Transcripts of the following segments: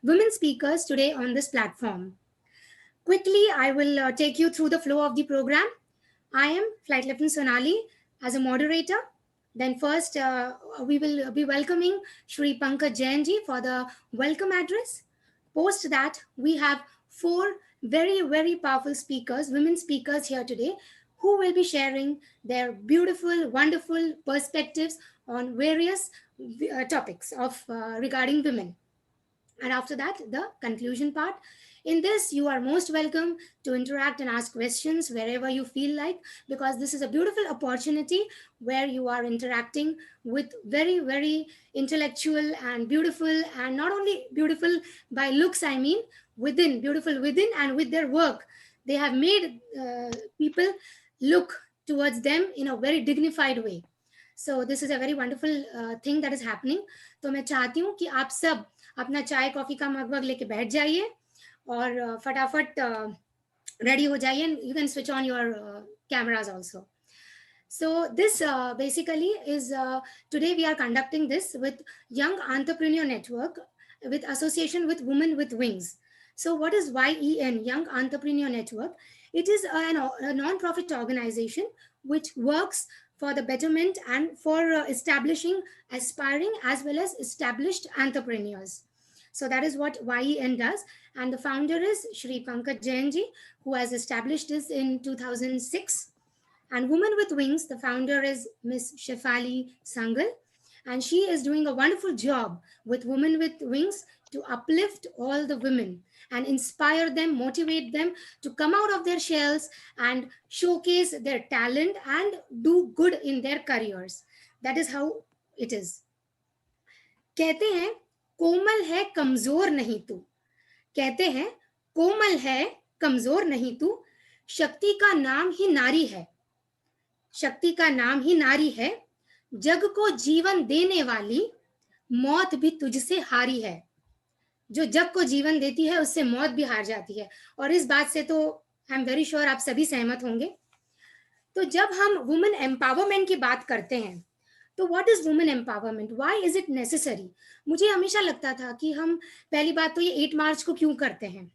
women speakers today on this platform. Quickly, I will take you through the flow of the program. I am Flight Lieutenant Sonali as a moderator. Then first, we will be welcoming Shri Pankaj Jainji for the welcome address. Post that, we have four very, very powerful speakers, women speakers here today, who will be sharing their beautiful, wonderful perspectives on various topics of regarding women. And after that, the conclusion part. In this, you are most welcome to interact and ask questions wherever you feel like, because this is a beautiful opportunity where you are interacting with very, very intellectual and beautiful, and not only beautiful by looks, I mean, within, beautiful within and with their work. They have made people look towards them in a very dignified way. So this is a very wonderful thing that is happening. तो मैं चाहती हूँ कि आप सब अपना चाय coffee का मग वग लेके बैठ जाइए और फटाफट रेडी हो जाइए. You can switch on your cameras also. So this basically is today we are conducting this with Young Entrepreneur Network with association with Women with Wings. So what is YEN, Young Entrepreneur Network? It is a non-profit organization which works for the betterment and for establishing aspiring as well as established entrepreneurs. So that is what YEN does. And the founder is Shri Pankaj Jainji, who has established this in 2006. And Women with Wings, the founder is Miss Shefali Sangal. And she is doing a wonderful job with Women with Wings to uplift all the women and inspire them, motivate them to come out of their shells and showcase their talent and do good in their careers. That is how it is. कहते हैं कोमल है कमजोर नहीं तू. कहते हैं कोमल है कमजोर नहीं तू. शक्ति का नाम ही नारी है. शक्ति का नाम ही नारी है. जग को जीवन देने वाली मौत भी तुझसे हारी है. जो जग को जीवन देती है उससे मौत भी हार जाती है. और इस बात से तो आई एम वेरी श्योर आप सभी सहमत होंगे. तो जब हम वुमेन एम्पावरमेंट की बात करते हैं तो what is women empowerment, why is it necessary. मुझे हमेशा लगता था कि हम पहली बात तो ये 8 मार्च को क्यों करते हैं.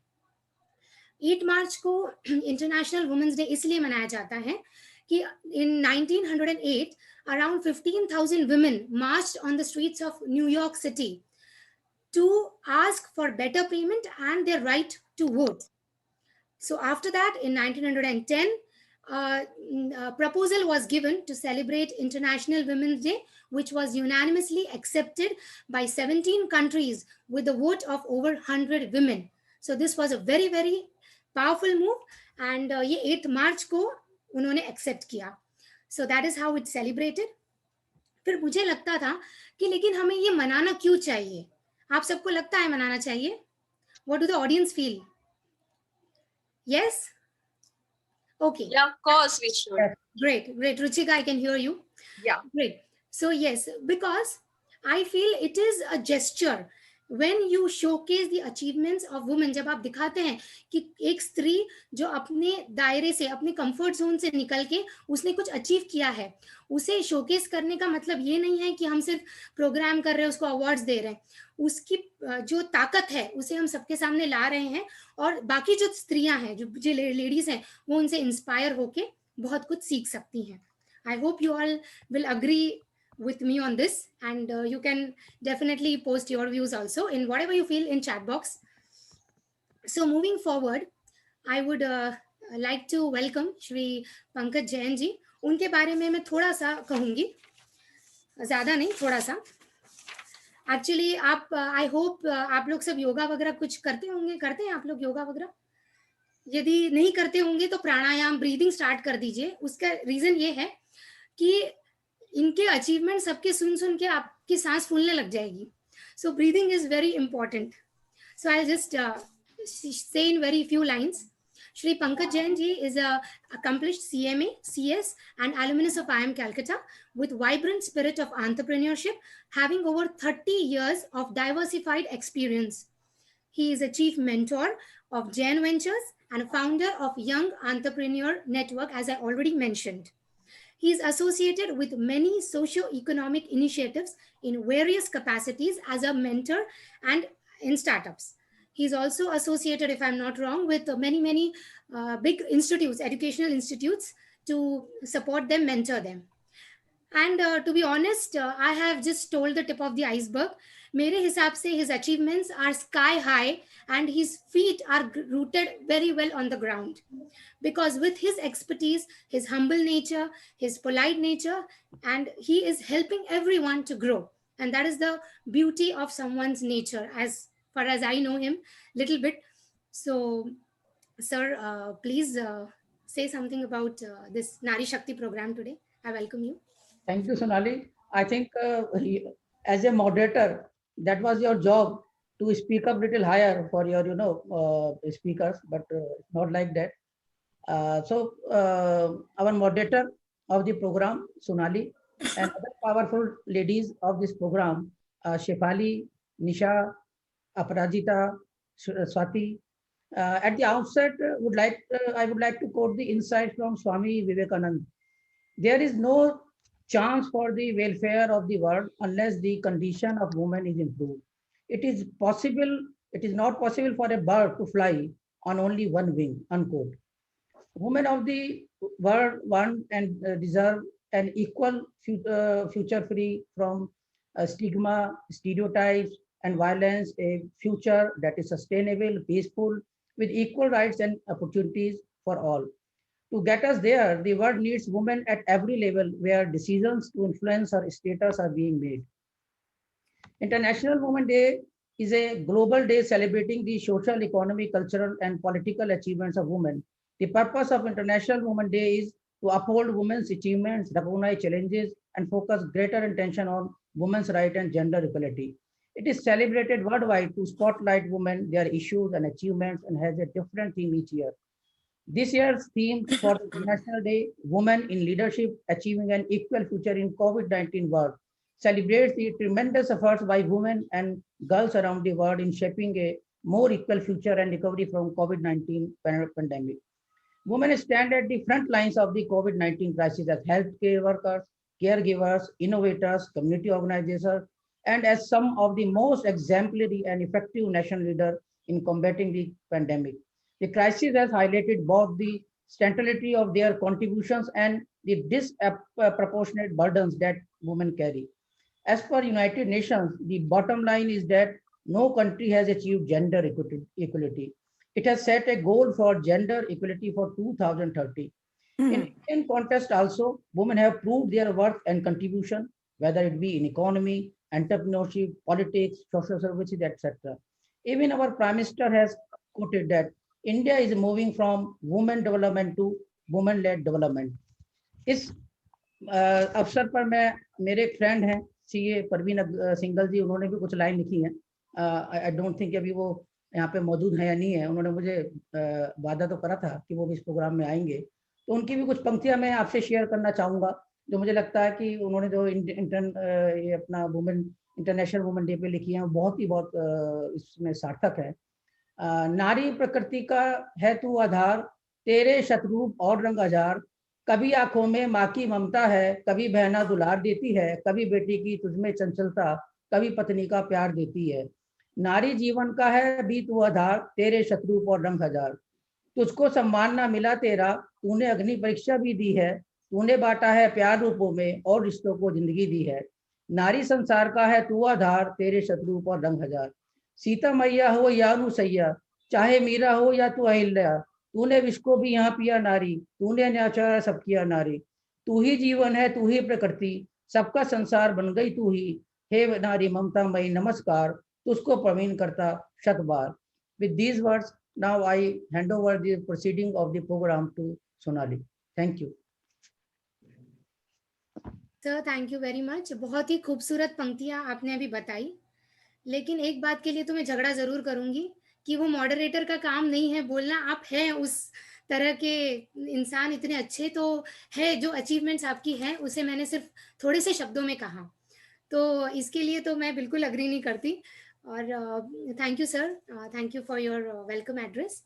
8 मार्च को इंटरनेशनल वुमेन्स डे इसलिए मनाया जाता है कि in 1908 around 15,000 women marched on the streets of New York City to ask for better payment and their right to vote. So after that, in 1910, a proposal was given to celebrate International Women's Day, which was unanimously accepted by 17 countries with a vote of over 100 women. So this was a very, very powerful move, and ये 8 मार्च को उन्होंने accept किया. So that is how it celebrated. फिर मुझे लगता था कि लेकिन हमें ये मनाना क्यों चाहिए. आप सबको लगता है मनाना चाहिए. What do the audience feel. Yes, okay, Yeah, of course we should. Great Ruchika, I can hear you. Yeah. Great. So yes, because I feel it is a gesture when you showcase the achievements of women. जब आप दिखाते हैं कि एक स्त्री जो अपने दायरे से, अपने कंफर्ट जोन से निकल के उसने कुछ अचीव किया है, उसे शोकेस करने का मतलब ये नहीं है कि हम सिर्फ प्रोग्राम कर रहे हैं, उसको अवार्ड्स दे रहे हैं. उसकी जो ताकत है उसे हम सबके सामने ला रहे हैं और बाकी जो स्त्रियां हैं, जो लेडीज हैं, वो उनसे इंस्पायर होके बहुत कुछ सीख सकती हैं. I hope you all will agree with me on this, and you can definitely post your views also in whatever you feel in chat box. So moving forward, I would like to welcome Shri Pankaj Jain ji. उनके बारे में मैं थोड़ा सा कहूंगी, ज्यादा नहीं, थोड़ा सा. एक्चुअली आप आई होप आप लोग सब योगा वगैरह कुछ करते होंगे. करते हैं आप लोग योगा वगैरह? यदि नहीं करते होंगे तो प्राणायाम, ब्रीदिंग स्टार्ट कर दीजिए. उसका रीजन ये है कि इनके अचीवमेंट सबके सुन के आपकी सांस फूलने लग जाएगी. So breathing is very important. So I just say in very few lines. Shri Pankaj Jain ji is a accomplished CMA, CS and alumnus of IIM Calcutta with vibrant spirit of entrepreneurship, having over 30 years of diversified experience. He is a chief mentor of Jain Ventures and founder of Young Entrepreneur Network, as I already mentioned. He is associated with many socio-economic initiatives in various capacities as a mentor and in startups. He's also associated, if I'm not wrong, with many big institutes, educational institutes, to support them, mentor them. And to be honest, I have just told the tip of the iceberg. मेरे हिसाब से his achievements are sky high, and his feet are rooted very well on the ground, because with his expertise, his humble nature, his polite nature, and he is helping everyone to grow. And that is the beauty of someone's nature, as far as I know him little bit. So, sir, please say something about this Nari Shakti program today. I welcome you. Thank you, Sonali. I think as a moderator, that was your job to speak up little higher for your, speakers, but not like that. Our moderator of the program, Sonali, and other powerful ladies of this program, Shefali, Nisha, Aparajita, Swati. At the outset, I would like to quote the insight from Swami Vivekananda. There is no chance for the welfare of the world unless the condition of women is improved. It is possible, it is not possible for a bird to fly on only one wing, unquote. Women of the world want and deserve an equal future free from stigma, stereotypes, and violence, a future that is sustainable, peaceful, with equal rights and opportunities for all. To get us there, the world needs women at every level where decisions to influence our status are being made. International Women's Day is a global day celebrating the social, economic, cultural, and political achievements of women. The purpose of International Women's Day is to uphold women's achievements, recognize challenges, and focus greater attention on women's rights and gender equality. It is celebrated worldwide to spotlight women, their issues and achievements, and has a different theme each year. This year's theme for the International Day, Women in Leadership Achieving an Equal Future in COVID-19 World, celebrates the tremendous efforts by women and girls around the world in shaping a more equal future and recovery from COVID-19 pandemic. Women stand at the front lines of the COVID-19 crisis as healthcare workers, caregivers, innovators, community organizers, and as some of the most exemplary and effective national leaders in combating the pandemic. The crisis has highlighted both the centrality of their contributions and the disproportionate burdens that women carry. As per United Nations, the bottom line is that no country has achieved gender equality. It has set a goal for gender equality for 2030. In context also, women have proved their worth and contribution, whether it be in economy, entrepreneurship, politics, social services, etc. Even our Prime Minister has quoted that India is moving from women development to women-led development. इस अवसर पर मैं मेरे एक friend हैं CA Parveen single जी, उन्होंने भी कुछ लाइन लिखी हैं. आई डोंट थिंक अभी वो यहाँ पे मौजूद है या नहीं है. उन्होंने मुझे वादा तो करा था कि वो भी इस प्रोग्राम में आएंगे, तो उनकी भी कुछ पंक्तियां मैं आपसे शेयर करना चाहूँगा, जो मुझे लगता है कि उन्होंने जो ये अपना वुमेन इंटरनेशनल वुमेन डे पे लिखी है, बहुत इसमें सार्थक है. नारी प्रकृति का है तू आधार, तेरे शत्रुप और रंग हजार, कभी आंखों में माँ की ममता है, कभी बहना दुलार देती है, कभी बेटी की तुझमें चंचलता, कभी पत्नी का प्यार देती है. नारी जीवन का है भी तू आधार, तेरे शत्रुप और रंग हजार, तुझको सम्मान ना मिला तेरा, तूने अग्नि परीक्षा भी दी है, तूने बांटा है प्यार रूपों में और रिश्तों को जिंदगी दी है. नारी संसार का है तू आधार, तेरे शत्रुप और रंग हजार. सीता मैया हो या अनुसैया, चाहे मीरा हो या तू अहिल्या, तूने विष को भी यहाँ पिया नारी, तूने न्याचारा सब किया नारी. तू ही जीवन है, तू ही प्रकृति, सबका संसार बन गई तू ही. हे नारी ममता मई नमस्कार, तुझको प्रवीण करता शत बार. With these words, now I hand over the proceeding of the program to Sonali. Thank you. Sir thank you very much. बहुत ही खूबसूरत पंक्तियां आपने अभी बताई, लेकिन एक बात के लिए तो मैं झगड़ा जरूर करूंगी कि वो मॉडरेटर का काम नहीं है बोलना. आप हैं उस तरह के इंसान, इतने अच्छे तो है. जो अचीवमेंट्स आपकी हैं उसे मैंने सिर्फ थोड़े से शब्दों में कहा, तो इसके लिए तो मैं बिल्कुल अग्री नहीं करती. और thank you sir, thank you for your welcome address.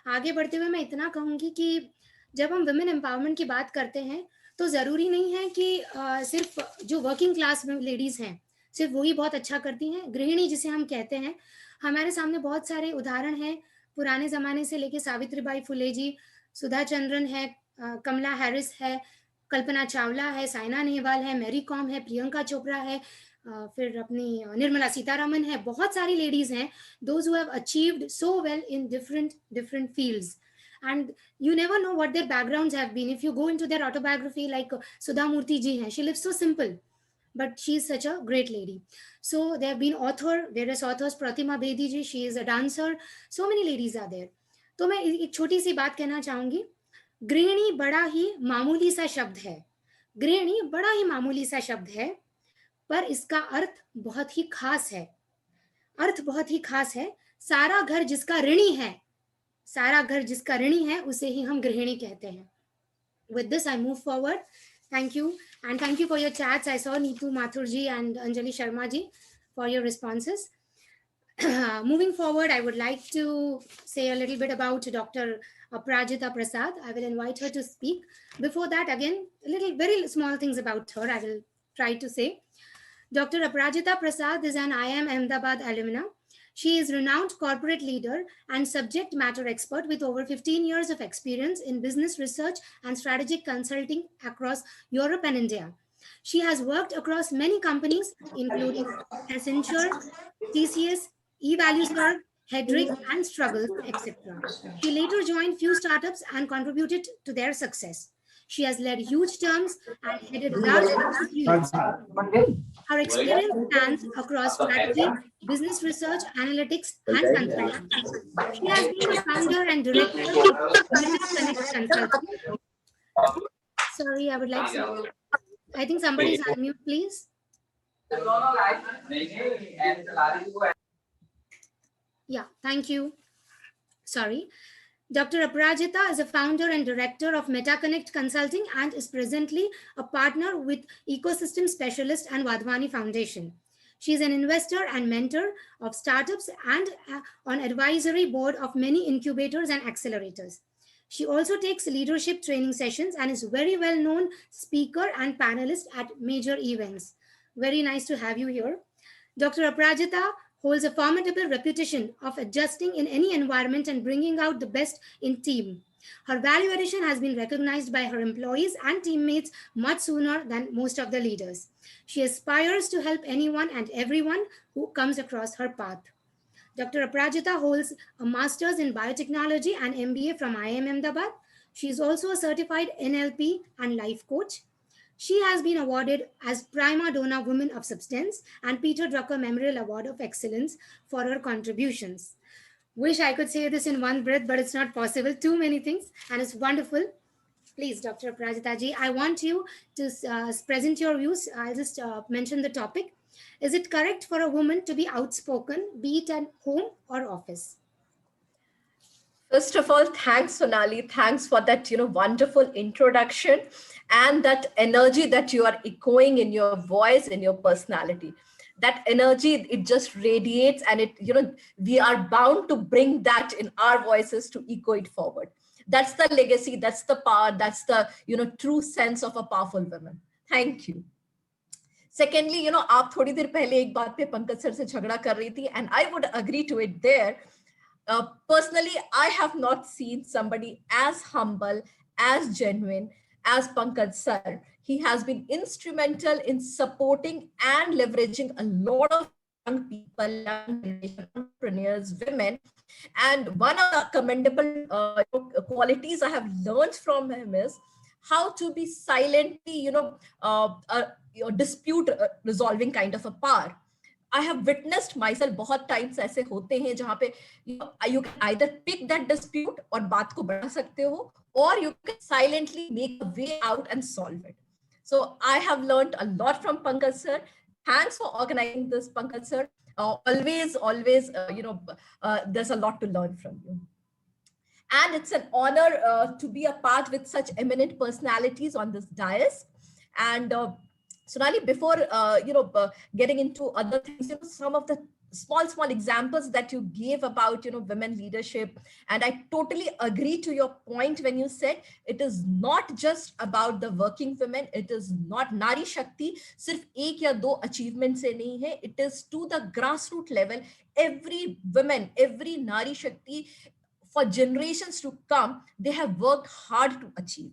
आगे बढ़ते हुए मैं इतना कहूँगी कि जब हम वुमेन एम्पावरमेंट की बात करते हैं तो ज़रूरी नहीं है कि सिर्फ जो वर्किंग क्लास लेडीज़ हैं सिर्फ वही बहुत अच्छा करती हैं. गृहिणी जिसे हम कहते हैं, हमारे सामने बहुत सारे उदाहरण हैं पुराने जमाने से लेके सावित्रीबाई फुले जी, सुधा चंद्रन है, कमला हैरिस है, कल्पना चावला है, साइना नेहवाल है, मैरी कॉम है, प्रियंका चोपड़ा है, फिर अपनी निर्मला सीतारमन है. बहुत सारी लेडीज हैं those who have achieved so well in different fields, and you never know what their backgrounds have been. If you go into their autobiography, like Sudha Murthy ji hai, she lives so simple, but she's such a great lady. So there have been various authors, Pratima Bedi ji, she is a dancer. So many ladies are there. तो मैं एक छोटी सी बात कहना चाहूंगी. गृहिणी बड़ा ही मामूली सा शब्द है. गृहिणी बड़ा ही मामूली सा शब्द है, पर इसका अर्थ बहुत ही खास है. अर्थ बहुत ही खास है. सारा घर जिसका ऋणी है, सारा घर जिसका ऋणी है, उसे ही हम गृहिणी कहते हैं. With this, I move forward. Thank you. And thank you for your chats. I saw Neetu Mathur ji and Anjali Sharma ji for your responses. Moving forward, I would like to say a little bit about Dr. Aprajita Prasad. I will invite her to speak. Before that, again, very small things about her I will try to say. Dr. Aprajita Prasad is an IIM Ahmedabad alumna. She is a renowned corporate leader and subject matter expert with over 15 years of experience in business research and strategic consulting across Europe and India. She has worked across many companies, including Accenture, TCS, eValueServe, Hedrick, and Struggles, etc. She later joined few startups and contributed to their success. She has led huge teams and headed large units. Her experience spans across strategy, business research, analytics, and consulting. She has been a founder and director of Connect Consulting. Sorry, I would like to. I think somebody is on mute, please. Yeah, thank you. Sorry. Dr. Aprajita is a founder and director of MetaConnect Consulting and is presently a partner with Ecosystem Specialist and Wadhwani Foundation. She is an investor and mentor of startups and on advisory board of many incubators and accelerators. She also takes leadership training sessions and is very well-known speaker and panelist at major events. Very nice to have you here. Dr. Aprajita holds a formidable reputation of adjusting in any environment and bringing out the best in team. Her value addition has been recognized by her employees and teammates much sooner than most of the leaders. She aspires to help anyone and everyone who comes across her path. Dr. Aprajita holds a master's in biotechnology and MBA from IIM Ahmedabad. She is also a certified NLP and life coach. She has been awarded as Prima Donna Woman of Substance and Peter Drucker Memorial Award of Excellence for her contributions. Wish I could say this in one breath, but it's not possible. Too many things, and it's wonderful. Please, Dr. Aprajita ji, I want you to present your views. I'll just mention the topic. Is it correct for a woman to be outspoken, be it at home or office? First of all, thanks, Sonali. Thanks for that, wonderful introduction and that energy that you are echoing in your voice, in your personality. That energy, it just radiates, and we are bound to bring that in our voices to echo it forward. That's the legacy, that's the power, that's the, true sense of a powerful woman. Thank you. Secondly, आप थोड़ी देर पहले एक बात पे Pankaj sir से झगड़ा कर रही थी, and I would agree to it there. Personally, I have not seen somebody as humble, as genuine as Pankaj sir. He has been instrumental in supporting and leveraging a lot of young people, young entrepreneurs, women. And one of the commendable qualities I have learned from him is how to be silently, dispute resolving kind of a power. I have witnessed myself बहुत times ऐसे होते हैं जहाँ पे you can either pick that dispute और बात को बढ़ा सकते हो, or you can silently make a way out and solve it. So I have learned a lot from Pankaj sir. Thanks for organizing this, Pankaj sir. Always, there's a lot to learn from you. And it's an honor to be a part with such eminent personalities on this dais. And Sonali, before getting into other things, some of the small examples that you gave about, you know, women leadership. And I totally agree to your point when you said it is not just about the working women. It is not Nari Shakti sirf ek ya do achievement se nahi hai. It is to the grassroots level. Every woman, every Nari Shakti, for generations to come, they have worked hard to achieve.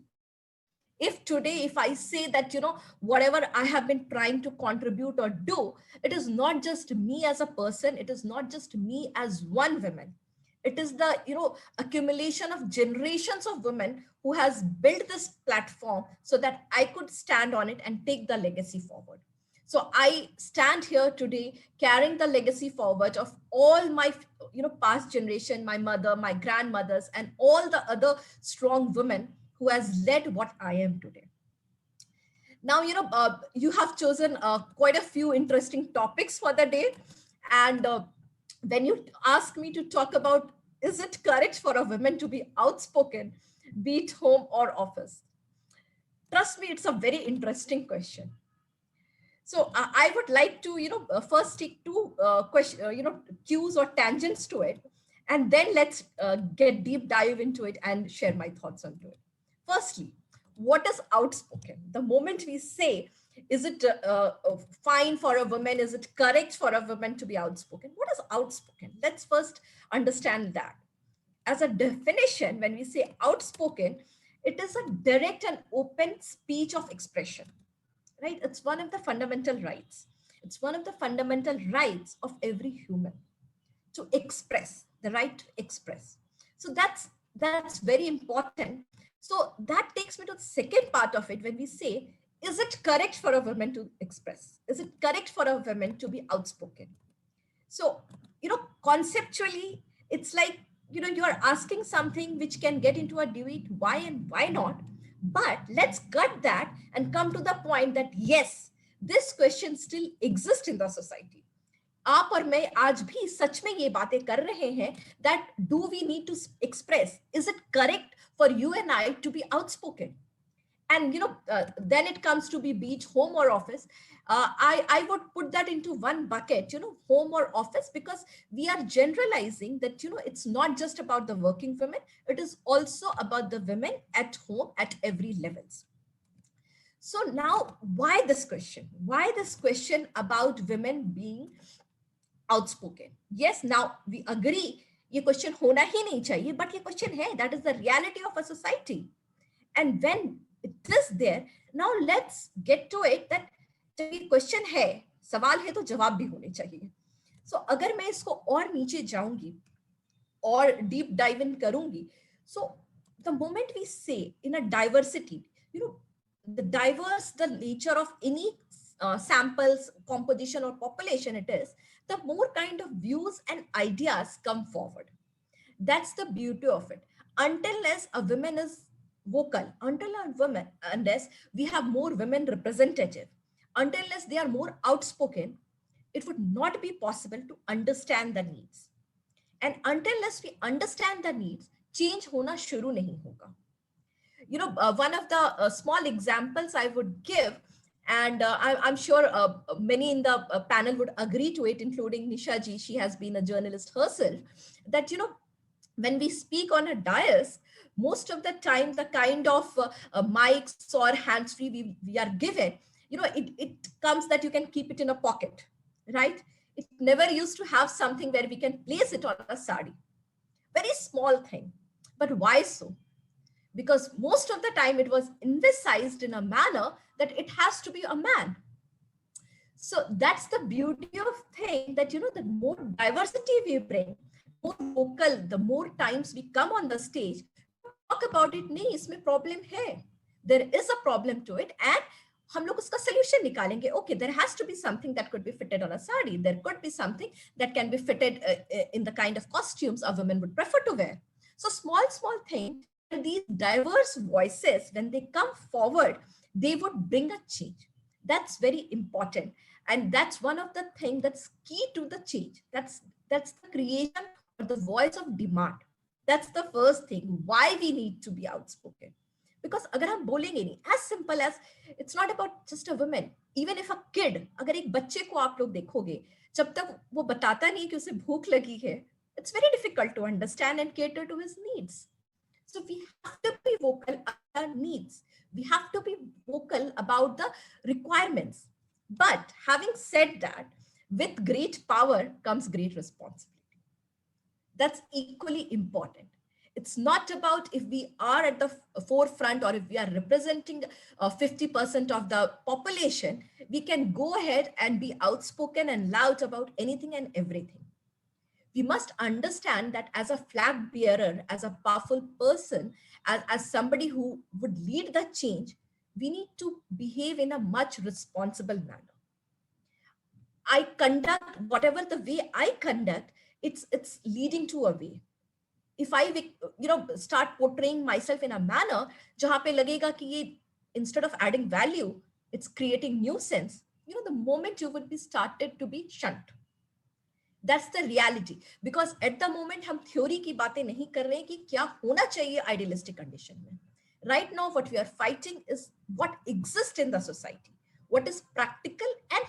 If today, if I say that, you know, whatever I have been trying to contribute or do, it is not just me as a person, it is not just me as one woman. It is the, you know, accumulation of generations of women who has built this platform so that I could stand on it and take the legacy forward. So I stand here today carrying the legacy forward of all my, you know, past generation, my mother, my grandmothers, and all the other strong women who has led what I am today. Now, you know, you have chosen quite a few interesting topics for the day. And when you ask me to talk about, is it correct for a woman to be outspoken, be it home or office? Trust me, it's a very interesting question. So I would like to, you know, first take two cues or tangents to it, and then let's get deep dive into it and share my thoughts onto it. Firstly, what is outspoken? The moment we say, is it fine for a woman? Is it correct for a woman to be outspoken? What is outspoken? Let's first understand that. As a definition, when we say outspoken, it is a direct and open speech of expression, right? It's one of the fundamental rights. It's one of the fundamental rights of every human to express, the right to express. So that's very important. So that takes me to the second part of it when we say, is it correct for a woman to express? Is it correct for a woman to be outspoken? So, you know, conceptually, it's like, you know, you are asking something which can get into a debate, why and why not? But let's cut that and come to the point that yes, this question still exists in the society. आप और मैं आज भी सच में ये बातें कर रहे हैं that do we need to express? Is it correct for you and I to be outspoken? And you know, then it comes to be it home or office. I would put that into one bucket, you know, home or office, because we are generalizing that, you know, it's not just about the working women, it is also about the women at home at every levels. So now, why this question? Why this question about women being outspoken? Yes, now we agree, ये question होना ही नहीं चाहिए, but ये question है, that is the reality of a society. And when it is there, now let's get to it that जब ये question है, सवाल है तो जवाब भी होने चाहिए. So अगर मैं इसको और नीचे जाऊंगी और deep dive in करूंगी, so the moment we say in a diversity, you know, the diverse, the nature of any samples, composition or population it is, the more kind of views and ideas come forward. That's the beauty of it. Unless a woman is vocal, unless we have more women representative, unless they are more outspoken, it would not be possible to understand the needs. And unless we understand the needs, change hona shuru nahi hoga. You know, one of the small examples I would give, and I'm sure many in the panel would agree to it, including Nisha ji, she has been a journalist herself, that, you know, when we speak on a dais, most of the time, the kind of mics or hands-free we are given, you know, it comes that you can keep it in a pocket, right? It never used to have something where we can place it on a sari. Very small thing. But why so? Because most of the time it was emphasized in a manner that it has to be a man. So that's the beauty of thing, that, you know, the more diversity we bring, more vocal, the more times we come on the stage, talk about it, nahi, isme problem hai. There is a problem to it, and हम लोग उसका solution निकालेंगे. Okay, there has to be something that could be fitted on a sari. There could be something that can be fitted in the kind of costumes a woman would prefer to wear. So small thing, these diverse voices, when they come forward, they would bring a change. That's very important. And that's one of the things that's key to the change. That's the creation of the voice of demand. That's the first thing, why we need to be outspoken. Because agar hum bolenge nahi, as simple as, it's not about just a woman. Even if a kid, अगर एक बच्चे को आप लोग देखोगे, जब तक वो बताता नहीं कि उसे भूख लगी है, it's very difficult to understand and cater to his needs. So we have to be vocal about our needs. We have to be vocal about the requirements. But having said that, with great power comes great responsibility. That's equally important. It's not about if we are at the forefront or if we are representing 50% of the population, we can go ahead and be outspoken and loud about anything and everything. We must understand that as a flag bearer, as a powerful person, as somebody who would lead the change, we need to behave in a much responsible manner. I conduct whatever the way I conduct, it's leading to a way. If I start portraying myself in a manner jahan pe lagega ki ye, instead of adding value, it's creating nuisance, the moment you would be started to be shunned. That's the reality. Because at the moment हम theory की बातें नहीं कर रहे हैं कि क्या होना चाहिए idealistic condition में. Right now what we are fighting is what exists in the society, what is practical, and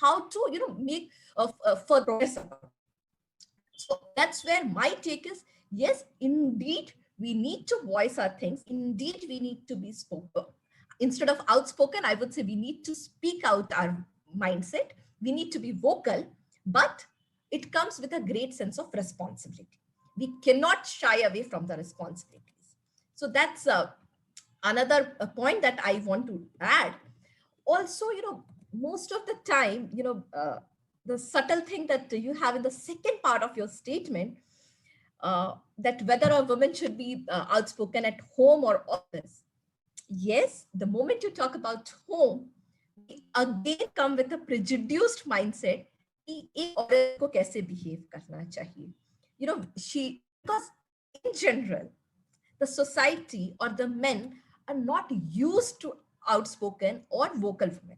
how to make further progress about it. So that's where my take is, yes, indeed we need to voice our things. Indeed we need to be spoken. Instead of outspoken, I would say we need to speak out our mindset. We need to be vocal, but it comes with a great sense of responsibility. We cannot shy away from the responsibilities. So that's another point that I want to add. Also, most of the time, the subtle thing that you have in the second part of your statement, that whether a woman should be outspoken at home or office. Yes, the moment you talk about home, we again come with a prejudiced mindset कि एक औरत को कैसे behave करना चाहिए. Because in general, the society or the men are not used to outspoken or vocal women.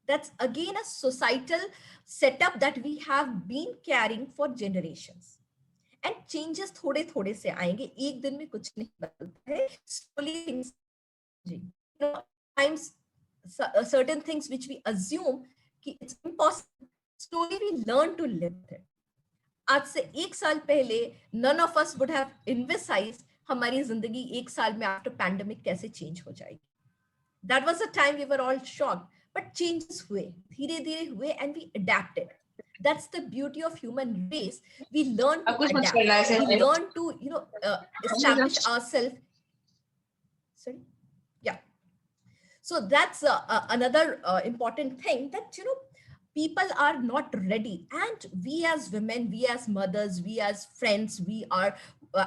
That's again a societal setup that we have been carrying for generations. And changes थोड़े से आएंगे, एक दिन में कुछ नहीं बदलता है. Slowly things changing. Times certain things which we assume कि it's impossible, slowly we learn to live with it. आज से 1 साल पहले none of us would have envisaged हमारी जिंदगी 1 साल में after pandemic कैसे change हो जाएगी. That was the time we were all shocked, but changes हुए, धीरे-धीरे हुए, and we adapted. That's the beauty of human race. We learn to adapt. We learn to, establish ourselves. Sorry. Yeah. So that's another important thing that, people are not ready. And we as women, we as mothers, we as friends, we are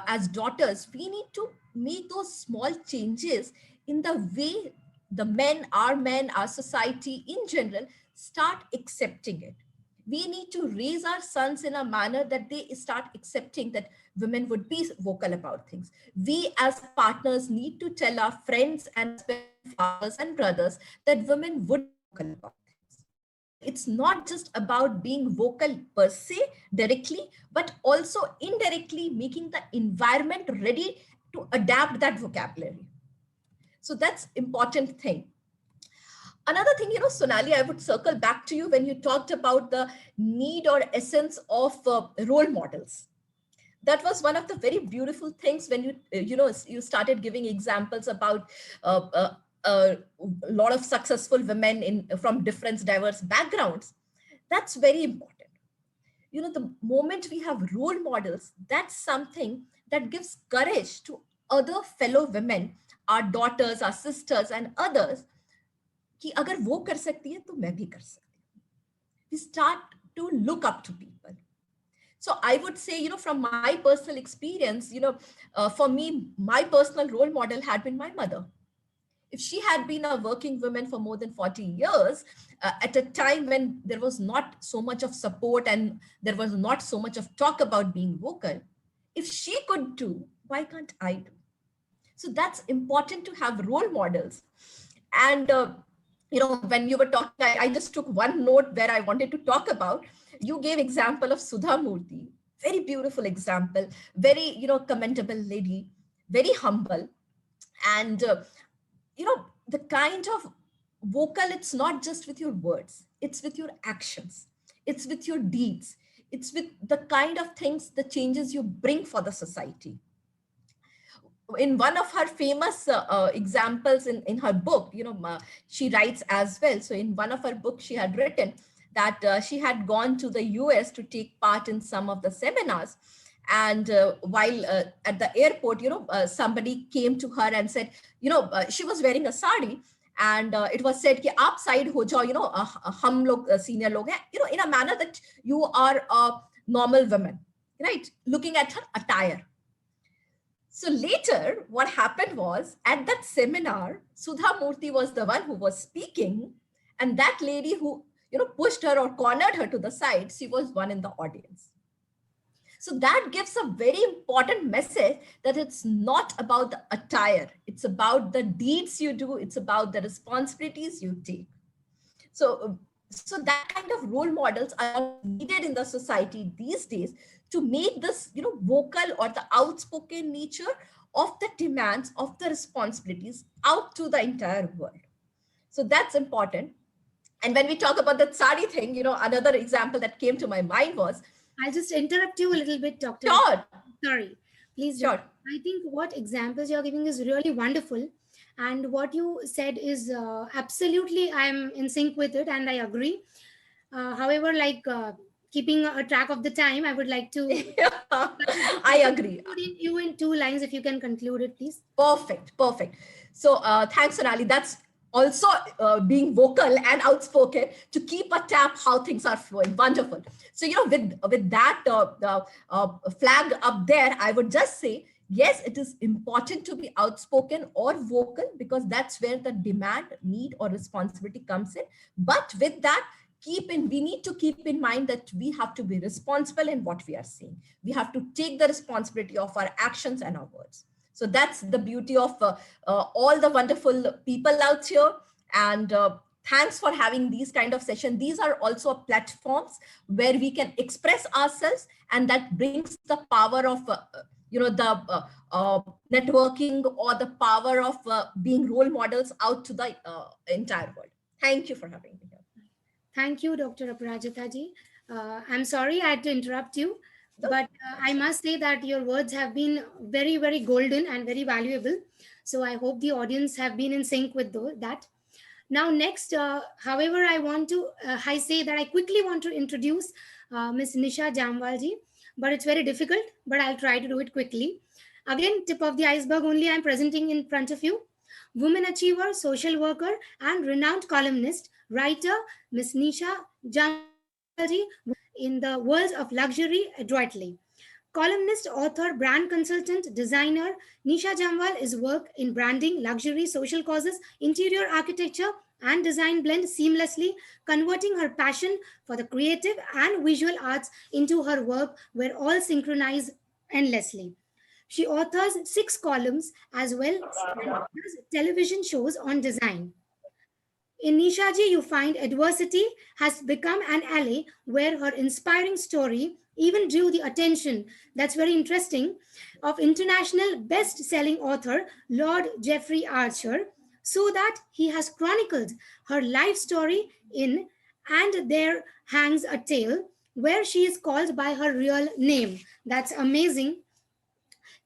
as daughters, we need to make those small changes in the way the men, our society in general, start accepting it. We need to raise our sons in a manner that they start accepting that women would be vocal about things. We as partners need to tell our friends and fathers and brothers that women would be vocal about things. It's not just about being vocal per se directly, but also indirectly making the environment ready to adapt that vocabulary. So that's important thing. Another thing, Sonali, I would circle back to you when you talked about the need or essence of role models. That was one of the very beautiful things when you started giving examples about a lot of successful women from different diverse backgrounds. That's very important. The moment we have role models, that's something that gives courage to other fellow women, our daughters, our sisters, and others. कि अगर वो कर सकती है तो मैं भी कर सकती हूँ. We start to look up to people. So I would say, from my personal experience, for me, my personal role model had been my mother. If she had been a working woman for more than 40 years, at a time when there was not so much of support and there was not so much of talk about being vocal, if she could do, why can't I do? So that's important to have role models. And when you were talking, I just took one note where I wanted to talk about. You gave example of Sudha Murthy, very beautiful example, very, commendable lady, very humble. And, the kind of vocal, it's not just with your words, it's with your actions, it's with your deeds, it's with the kind of things, the changes you bring for the society. In one of her famous examples in her book, she writes as well. So in one of her books, she had written that she had gone to the US to take part in some of the seminars. And while at the airport, somebody came to her and said, she was wearing a sari. And it was said, कि आप side हो जाओ, हम लोग senior लोग हैं, in a manner that you are a normal woman, right? Looking at her attire. So later, what happened was, at that seminar, Sudha Murthy was the one who was speaking, and that lady who pushed her or cornered her to the side, she was one in the audience. So that gives a very important message that it's not about the attire, it's about the deeds you do, it's about the responsibilities you take. So that kind of role models are needed in the society these days to make this, vocal or the outspoken nature of the demands of the responsibilities out to the entire world. So that's important. And when we talk about the sari thing, another example that came to my mind was, I'll just interrupt you a little bit, Dr. Sure. Sorry, please. Sure. I think what examples you're giving is really wonderful. And what you said is absolutely, I'm in sync with it and I agree. However, keeping a track of the time, I would like to I agree. You in 2 lines, if you can conclude it, please. Perfect. So thanks, Sonali. That's also being vocal and outspoken to keep a tab how things are flowing. Wonderful. So, with that flag up there, I would just say, yes, it is important to be outspoken or vocal because that's where the demand, need, or responsibility comes in. But with that, we need to keep in mind that we have to be responsible in what we are saying. We have to take the responsibility of our actions and our words. So that's the beauty of all the wonderful people out here. And thanks for having these kind of sessions. These are also platforms where we can express ourselves, and that brings the power of the networking or the power of being role models out to the entire world. Thank you for having me here. Thank you, Dr. Aparajita ji. I'm sorry I had to interrupt you, but I must say that your words have been very, very golden and very valuable. So I hope the audience have been in sync with that. Now, next, however, I say that I quickly want to introduce Ms. Nisha Jamwal ji, but it's very difficult, but I'll try to do it quickly. Again, tip of the iceberg only I'm presenting in front of you. Woman achiever, social worker, and renowned columnist, writer, Ms. Nisha Jamwal ji, in the world of luxury adroitly. Columnist, author, brand consultant, designer, Nisha Jamwal is work in branding, luxury, social causes, interior architecture, and design blend seamlessly, converting her passion for the creative and visual arts into her work where all synchronize endlessly. She authors 6 columns as well as television shows on design. In Nisha ji, you find adversity has become an ally where her inspiring story even drew the attention, that's very interesting, of international best-selling author Lord Jeffrey Archer, so that he has chronicled her life story in And There Hangs a Tale, where she is called by her real name. That's amazing.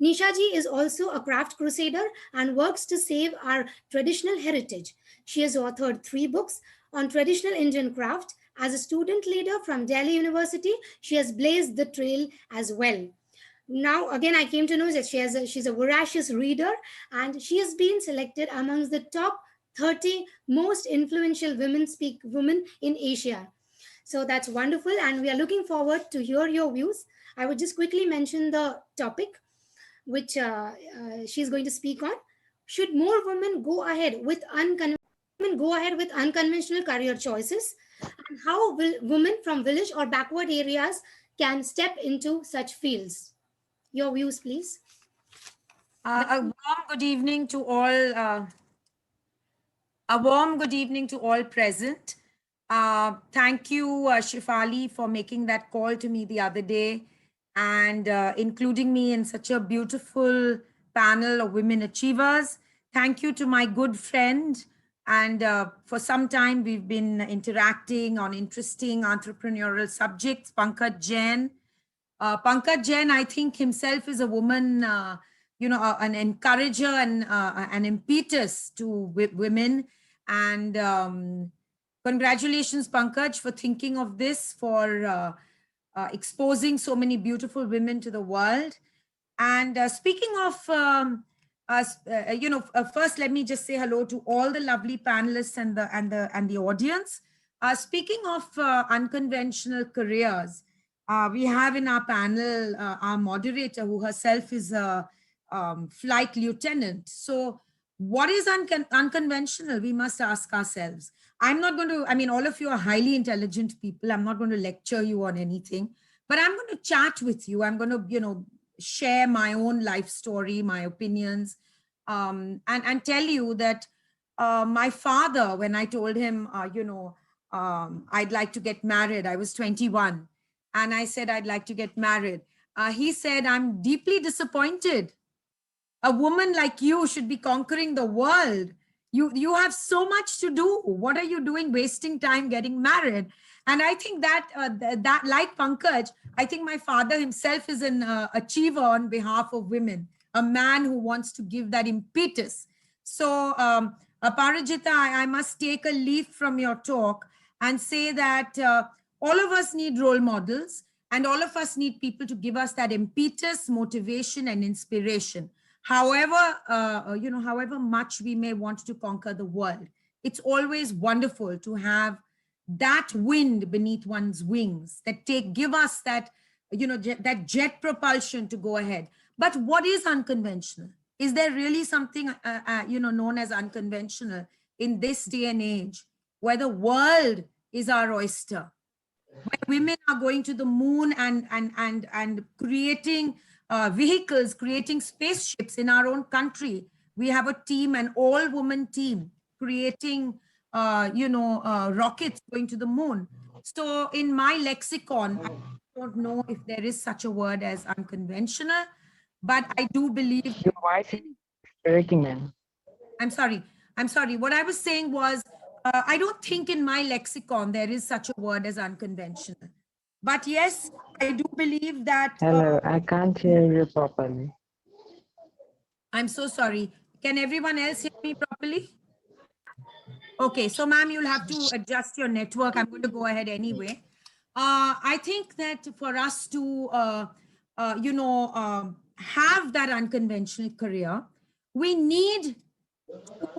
Nisha ji is also a craft crusader and works to save our traditional heritage. She has authored 3 books on traditional Indian craft. As a student leader from Delhi University, she has blazed the trail as well. Now, again, I came to know that she's a voracious reader, and she has been selected amongst the top 30 most influential women in Asia. So that's wonderful, and we are looking forward to hear your views. I would just quickly mention the topic which she's going to speak on. Should more women go ahead with unconventional career choices, and how will women from village or backward areas can step into such fields? Your views, please. A warm good evening to all. A warm good evening to all present. Thank you, Shefali, for making that call to me the other day and including me in such a beautiful panel of women achievers. Thank you to my good friend, And for some time, we've been interacting on interesting entrepreneurial subjects. Pankaj Jain. Pankaj Jain, I think himself is a woman, an encourager and an impetus to women. And congratulations, Pankaj, for thinking of this, for exposing so many beautiful women to the world. And speaking of, first let me just say hello to all the lovely panelists and the audience. Speaking of unconventional careers, we have in our panel our moderator, who herself is a flight lieutenant. So what is unconventional? We must ask ourselves. I'm not going to, I mean, all of you are highly intelligent people. I'm not going to lecture you on anything, but I'm going to chat with you. I'm going to, share my own life story, my opinions, and tell you that my father, when I told him, I'd like to get married, I was 21. And I said, I'd like to get married. He said, I'm deeply disappointed. A woman like you should be conquering the world. You have so much to do. What are you doing wasting time getting married? And I think that, that like Pankaj, I think my father himself is an achiever on behalf of women, a man who wants to give that impetus. So, Aparajita, I must take a leaf from your talk and say that all of us need role models, and all of us need people to give us that impetus, motivation, and inspiration. However, however much we may want to conquer the world, it's always wonderful to have that wind beneath one's wings that give us that, that jet propulsion to go ahead. But what is unconventional? Is there really something, known as unconventional in this day and age, where the world is our oyster, where women are going to the moon and creating vehicles, creating spaceships in our own country? We have a team, an all-woman team, creating rockets going to the moon. So in my lexicon, I don't know if there is such a word as unconventional, but I do believe. Your voice is breaking, man. I'm sorry. What I was saying was, I don't think in my lexicon there is such a word as unconventional. But yes, I do believe that. Hello, I can't hear you properly. I'm so sorry. Can everyone else hear me properly? Okay, so ma'am, you'll have to adjust your network. I'm going to go ahead anyway. I think that for us to, have that unconventional career, we need to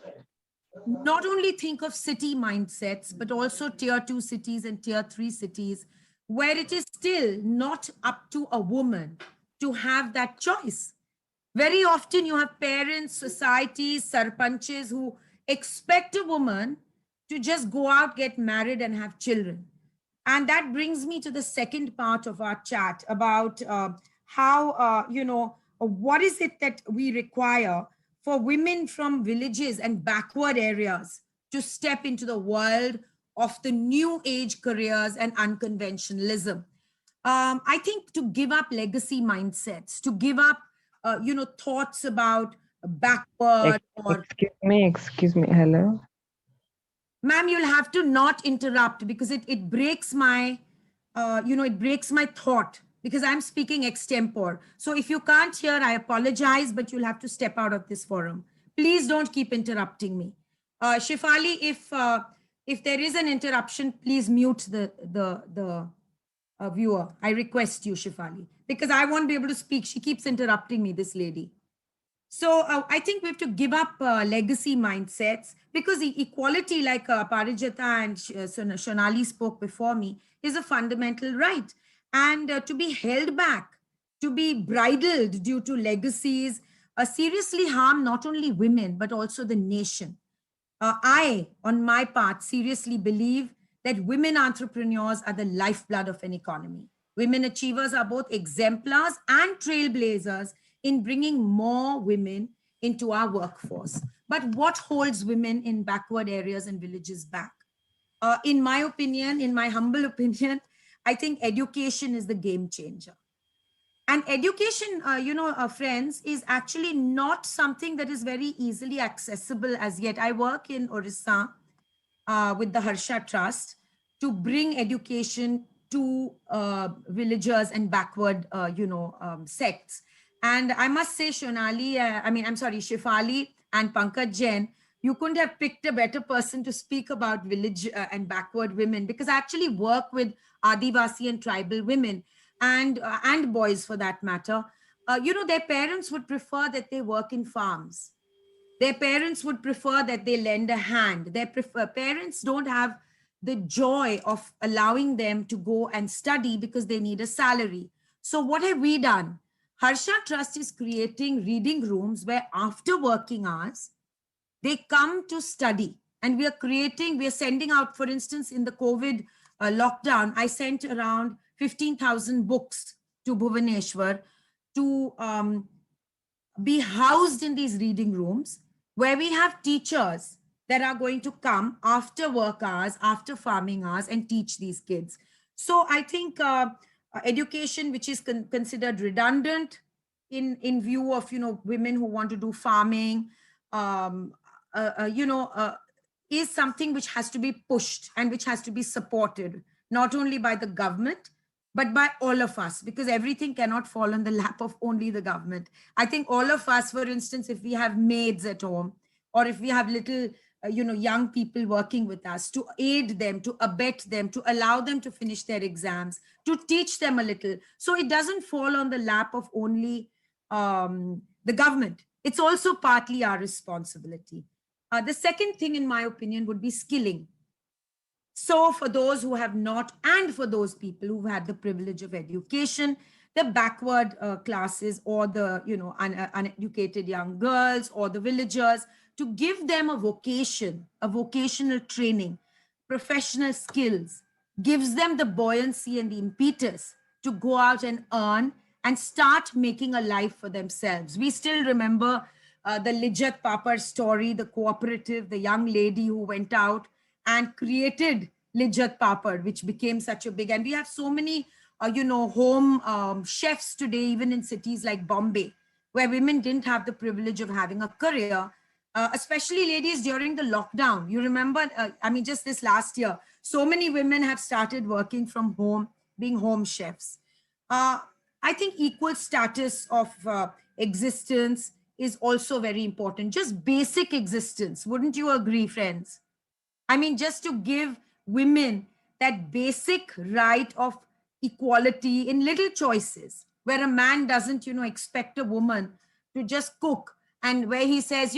not only think of city mindsets, but also tier 2 cities and tier 3 cities, where it is still not up to a woman to have that choice. Very often you have parents, societies, sarpanches who expect a woman to just go out, get married, and have children. And that brings me to the second part of our chat about how, what is it that we require for women from villages and backward areas to step into the world of the new age careers and unconventionalism. I think to give up legacy mindsets, to give up, thoughts about backward or. Excuse me, hello. Ma'am, you'll have to not interrupt because it breaks my, it breaks my thought because I'm speaking extempore. So if you can't hear, I apologize, but you'll have to step out of this forum. Please don't keep interrupting me. Shefali, if there is an interruption, please mute the viewer. I request you, Shefali, because I won't be able to speak. She keeps interrupting me, this lady. So I think we have to give up legacy mindsets, because the equality, like Parijata and Shonali spoke before me, is a fundamental right. And to be held back, to be bridled due to legacies, seriously harm not only women, but also the nation. I, on my part, seriously believe that women entrepreneurs are the lifeblood of an economy. Women achievers are both exemplars and trailblazers in bringing more women into our workforce. But what holds women in backward areas and villages back? In my opinion, in my humble opinion, I think education is the game changer. And education, friends, is actually not something that is very easily accessible as yet. I work in Orissa with the Harsha Trust to bring education to villagers and backward, sects. And I must say, Shefali and Pankaj Jain, you couldn't have picked a better person to speak about village and backward women, because I actually work with Adivasi and tribal women and boys for that matter. Their parents would prefer that they work in farms. Their parents would prefer that they lend a hand. Parents don't have the joy of allowing them to go and study because they need a salary. So what have we done? Harsha Trust is creating reading rooms where after working hours, they come to study. And we are sending out, for instance, in the COVID lockdown, I sent around 15,000 books to Bhubaneswar to be housed in these reading rooms, where we have teachers that are going to come after work hours, after farming hours, and teach these kids. So I think education, which is considered redundant in view of, women who want to do farming, is something which has to be pushed and which has to be supported, not only by the government, but by all of us, because everything cannot fall on the lap of only the government. I think all of us, for instance, if we have maids at home, or if we have little, young people working with us, to aid them, to abet them, to allow them to finish their exams, to teach them a little. So it doesn't fall on the lap of only the government. It's also partly our responsibility. The second thing, in my opinion, would be skilling. So for those who have not, and for those people who've had the privilege of education, the backward classes, or the uneducated young girls, or the villagers, to give them a vocation, a vocational training, professional skills, gives them the buoyancy and the impetus to go out and earn and start making a life for themselves. We still remember the Lijjat Papar story, the cooperative, the young lady who went out and created Lijjat Papar, which became such a big, and we have so many, home chefs today, even in cities like Bombay, where women didn't have the privilege of having a career, especially ladies during the lockdown. You remember, just this last year, so many women have started working from home, being home chefs. I think equal status of existence is also very important. Just basic existence. Wouldn't you agree, friends? Just to give women that basic right of equality in little choices, where a man doesn't, expect a woman to just cook, and where he says,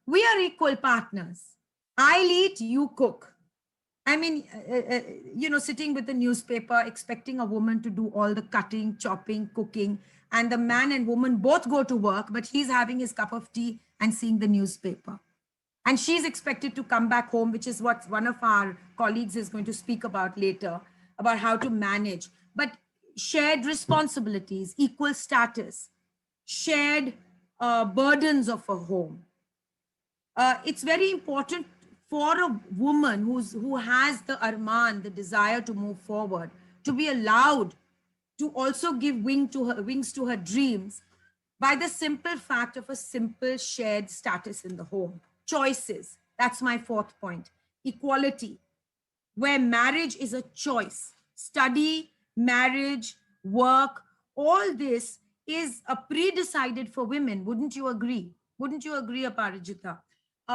we are equal partners. I'll eat, you cook. Sitting with the newspaper, expecting a woman to do all the cutting, chopping, cooking, and the man and woman both go to work, but he's having his cup of tea and seeing the newspaper. And she's expected to come back home, which is what one of our colleagues is going to speak about later, about how to manage. But shared responsibilities, equal status, shared burdens of a home. It's very important for a woman who has the arman, the desire to move forward, to be allowed to also give wings to her dreams by the simple fact of a simple shared status in the home. Choices, that's my fourth point. Equality, where marriage is a choice. Study, marriage, work, all this is a pre-decided for women. Wouldn't you agree? Wouldn't you agree, Aparajita?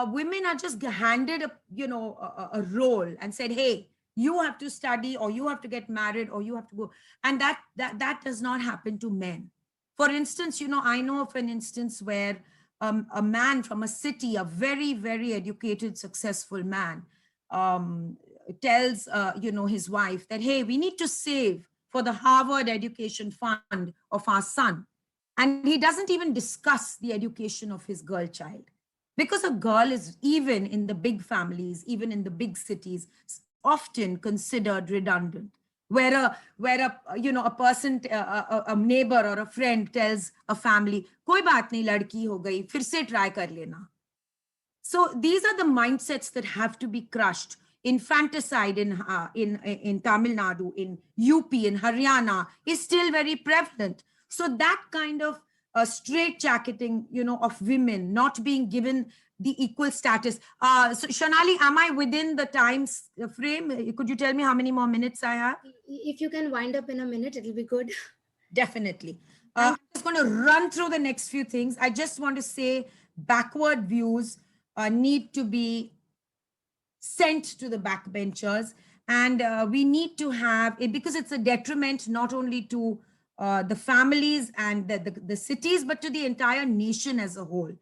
Women are just handed a role and said, hey, you have to study, or you have to get married, or you have to go. And that does not happen to men. For instance, I know of an instance where a man from a city, a very, very educated, successful man, tells, his wife that, hey, we need to save for the Harvard education fund of our son. And he doesn't even discuss the education of his girl child. Because a girl is, even in the big families, even in the big cities, often considered redundant. Where a person, a neighbor or a friend tells a family, "Koi baat nahi, ladki ho gayi, fir se try kar lena." So these are the mindsets that have to be crushed. Infanticide in Tamil Nadu, in UP, in Haryana is still very prevalent. So that kind of straight jacketing, of women not being given the equal status. So Shonali, am I within the time frame? Could you tell me how many more minutes I have? If you can wind up in a minute, it'll be good. Definitely. I'm just going to run through the next few things. I just want to say backward views need to be sent to the backbenchers, and we need to have it, because it's a detriment not only to the families and the cities, but to the entire nation as a whole.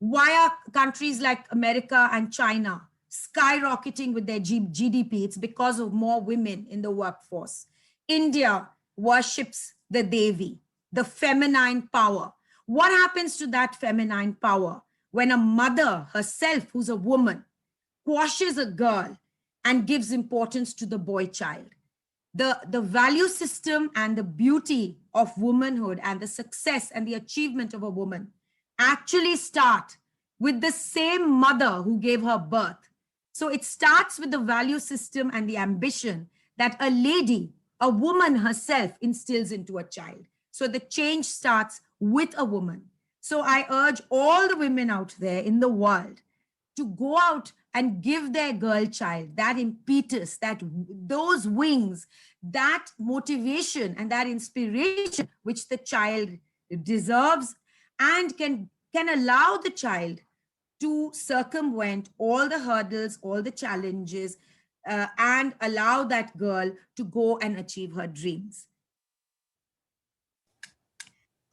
Why are countries like America and China skyrocketing with their GDP? It's because of more women in the workforce. India worships the Devi, the feminine power. What happens to that feminine power when a mother herself, who's a woman, quashes a girl and gives importance to the boy child? The value system and the beauty of womanhood and the success and the achievement of a woman actually start with the same mother who gave her birth. So it starts with the value system and the ambition that a lady, a woman herself, instills into a child. So the change starts with a woman. So I urge all the women out there in the world to go out and give their girl child that impetus, those wings, that motivation and that inspiration which the child deserves, and can allow the child to circumvent all the hurdles, all the challenges, and allow that girl to go and achieve her dreams.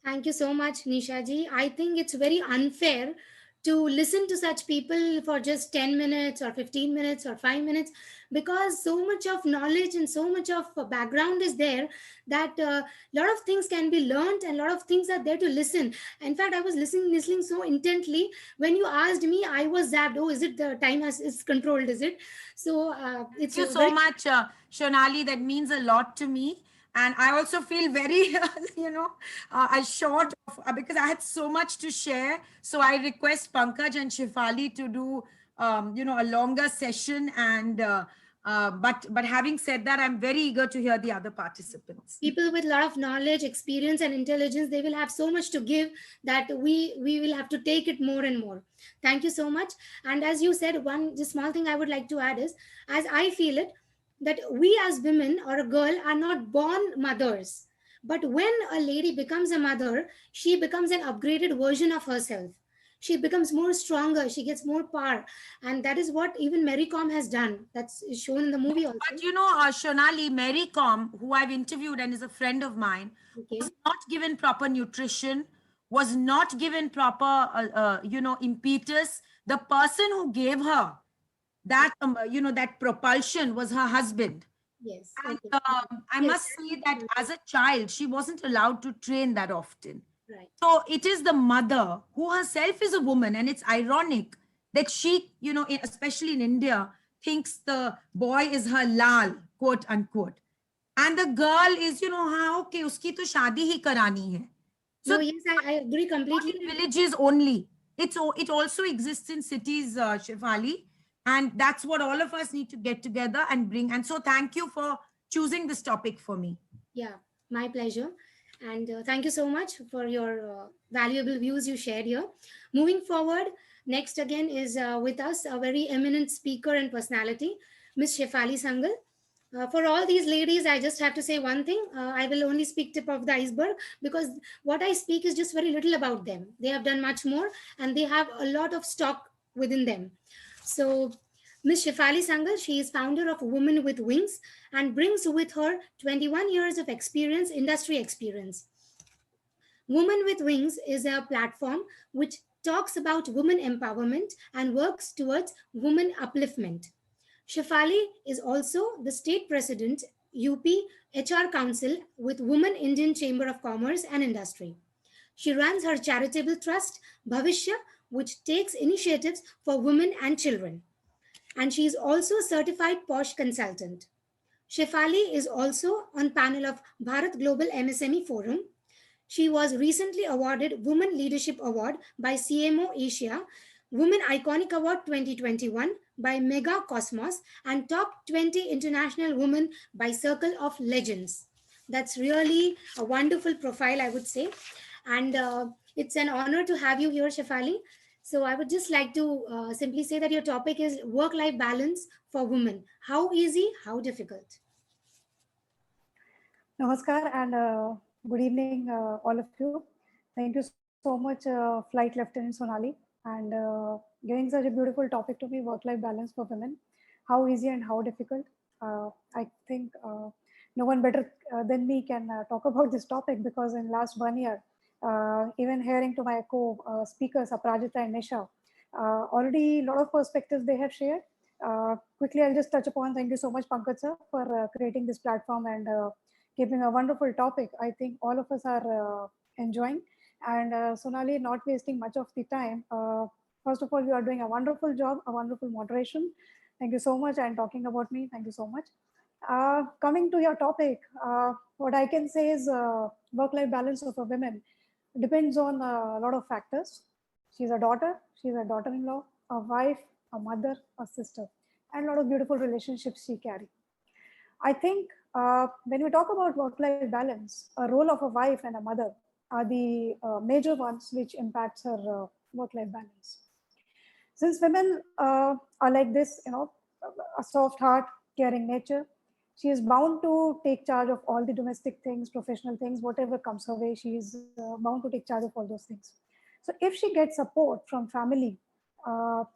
Thank you so much, Nisha ji. I think it's very unfair to listen to such people for just 10 minutes or 15 minutes or 5 minutes, because so much of knowledge and so much of background is there that a lot of things can be learned and a lot of things are there to listen. In fact, I was listening so intently. When you asked me, I was zapped. Oh, is it the time is controlled? Is it? So it's thank you so much, Shonali. That means a lot to me. And I also feel very, short of, because I had so much to share. So I request Pankaj and Shefali to do, a longer session. And but having said that, I'm very eager to hear the other participants. People with a lot of knowledge, experience, and intelligence, they will have so much to give that we will have to take it more and more. Thank you so much. And as you said, one just small thing I would like to add is, as I feel it, that we as women or a girl are not born mothers, but when a lady becomes a mother, she becomes an upgraded version of herself. She becomes more stronger, she gets more power, and that is what even Mary Kom has done. That's shown in the movie also. But Shonali, Mary Kom, who I've interviewed and is a friend of mine, was not given proper nutrition, was not given proper impetus. The person who gave her that that propulsion was her husband. Yes. And I must say that as a child, she wasn't allowed to train that often. Right. So it is the mother who herself is a woman, and it's ironic that she, especially in India, thinks the boy is her lal, quote unquote, and the girl is, okay, uski to shadi hi karani hai. So no, yes, I agree completely. Not in villages only. It also exists in cities, Shefali. And that's what all of us need to get together and bring. And so thank you for choosing this topic for me. Yeah, my pleasure. And thank you so much for your valuable views you shared here. Moving forward, next again is with us a very eminent speaker and personality, Ms. Shefali Sangal. For all these ladies, I just have to say one thing. I will only speak tip of the iceberg, because what I speak is just very little about them. They have done much more and they have a lot of stock within them. So Ms. Shefali Sangal, she is founder of Women with Wings and brings with her 21 years of experience, industry experience. Women with Wings is a platform which talks about women empowerment and works towards women upliftment. Shefali is also the state president, UP HR Council with Women Indian Chamber of Commerce and Industry. She runs her charitable trust, Bhavishya, which takes initiatives for women and children. And she is also a certified POSH consultant. Shefali is also on panel of Bharat Global MSME Forum. She was recently awarded Women Leadership Award by CMO Asia, Women Iconic Award 2021 by Mega Cosmos, and Top 20 International Women by Circle of Legends. That's really a wonderful profile, I would say. And it's an honor to have you here, Shefali. So I would just like to simply say that your topic is work life balance for women. How easy, how difficult? Namaskar and good evening, all of you. Thank you so much, Flight Lieutenant Sonali, and giving such a beautiful topic to me, work-life balance for women. How easy and how difficult. I think no one better than me can talk about this topic because in last 1 year, even hearing to my co-speakers, Aprajita and Nisha, already a lot of perspectives they have shared. Quickly, I'll just touch upon. Thank you so much, Pankaj sir, for creating this platform and keeping a wonderful topic. I think all of us are enjoying. And Sonali, not wasting much of the time. First of all, you are doing a wonderful job, a wonderful moderation. Thank you so much. And talking about me, thank you so much. Coming to your topic, what I can say is work-life balance of a women depends on a lot of factors. She's a daughter, she's a daughter-in-law, a wife, a mother, a sister, and a lot of beautiful relationships she carries. I think when we talk about work-life balance, a role of a wife and a mother are the major ones which impacts her work-life balance. Since women are like this, a soft heart, caring nature, she is bound to take charge of all the domestic things, professional things, whatever comes her way. She is bound to take charge of all those things. So if she gets support from family,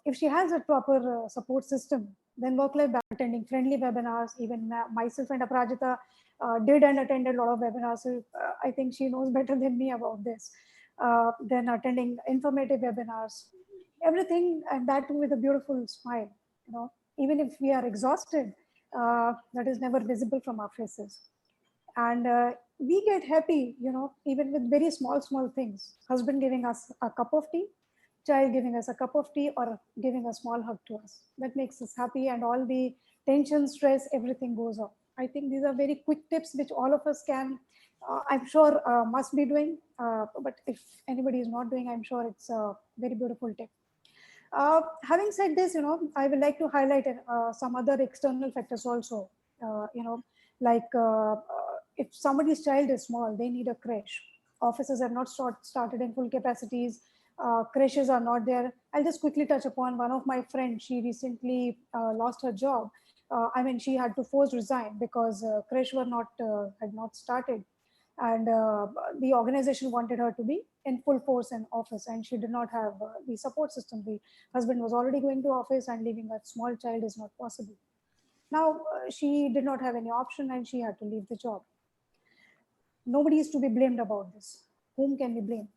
if she has a proper support system, then work-life attending friendly webinars, even myself and Aprajita did and attended a lot of webinars. So, I think she knows better than me about this. Then attending informative webinars, everything, and that too with a beautiful smile. Even if we are exhausted, that is never visible from our faces. And we get happy, even with very small things. Husband giving us a cup of tea, child giving us a cup of tea, or giving a small hug to us. That makes us happy, and all the tension, stress, everything goes off. I think these are very quick tips which all of us can, I'm sure, must be doing. But if anybody is not doing, I'm sure it's a very beautiful tip. Having said this, I would like to highlight some other external factors also. Like if somebody's child is small, they need a creche. Offices have not started in full capacities. Creches are not there. I'll just quickly touch upon one of my friends. She recently lost her job. I mean, she had to force resign because creche were not had not started, and the organization wanted her to be in full force in office, and she did not have the support system. The husband was already going to office, and leaving a small child is not possible. Now she did not have any option, and she had to leave the job. Nobody is to be blamed about this. Whom can we blame?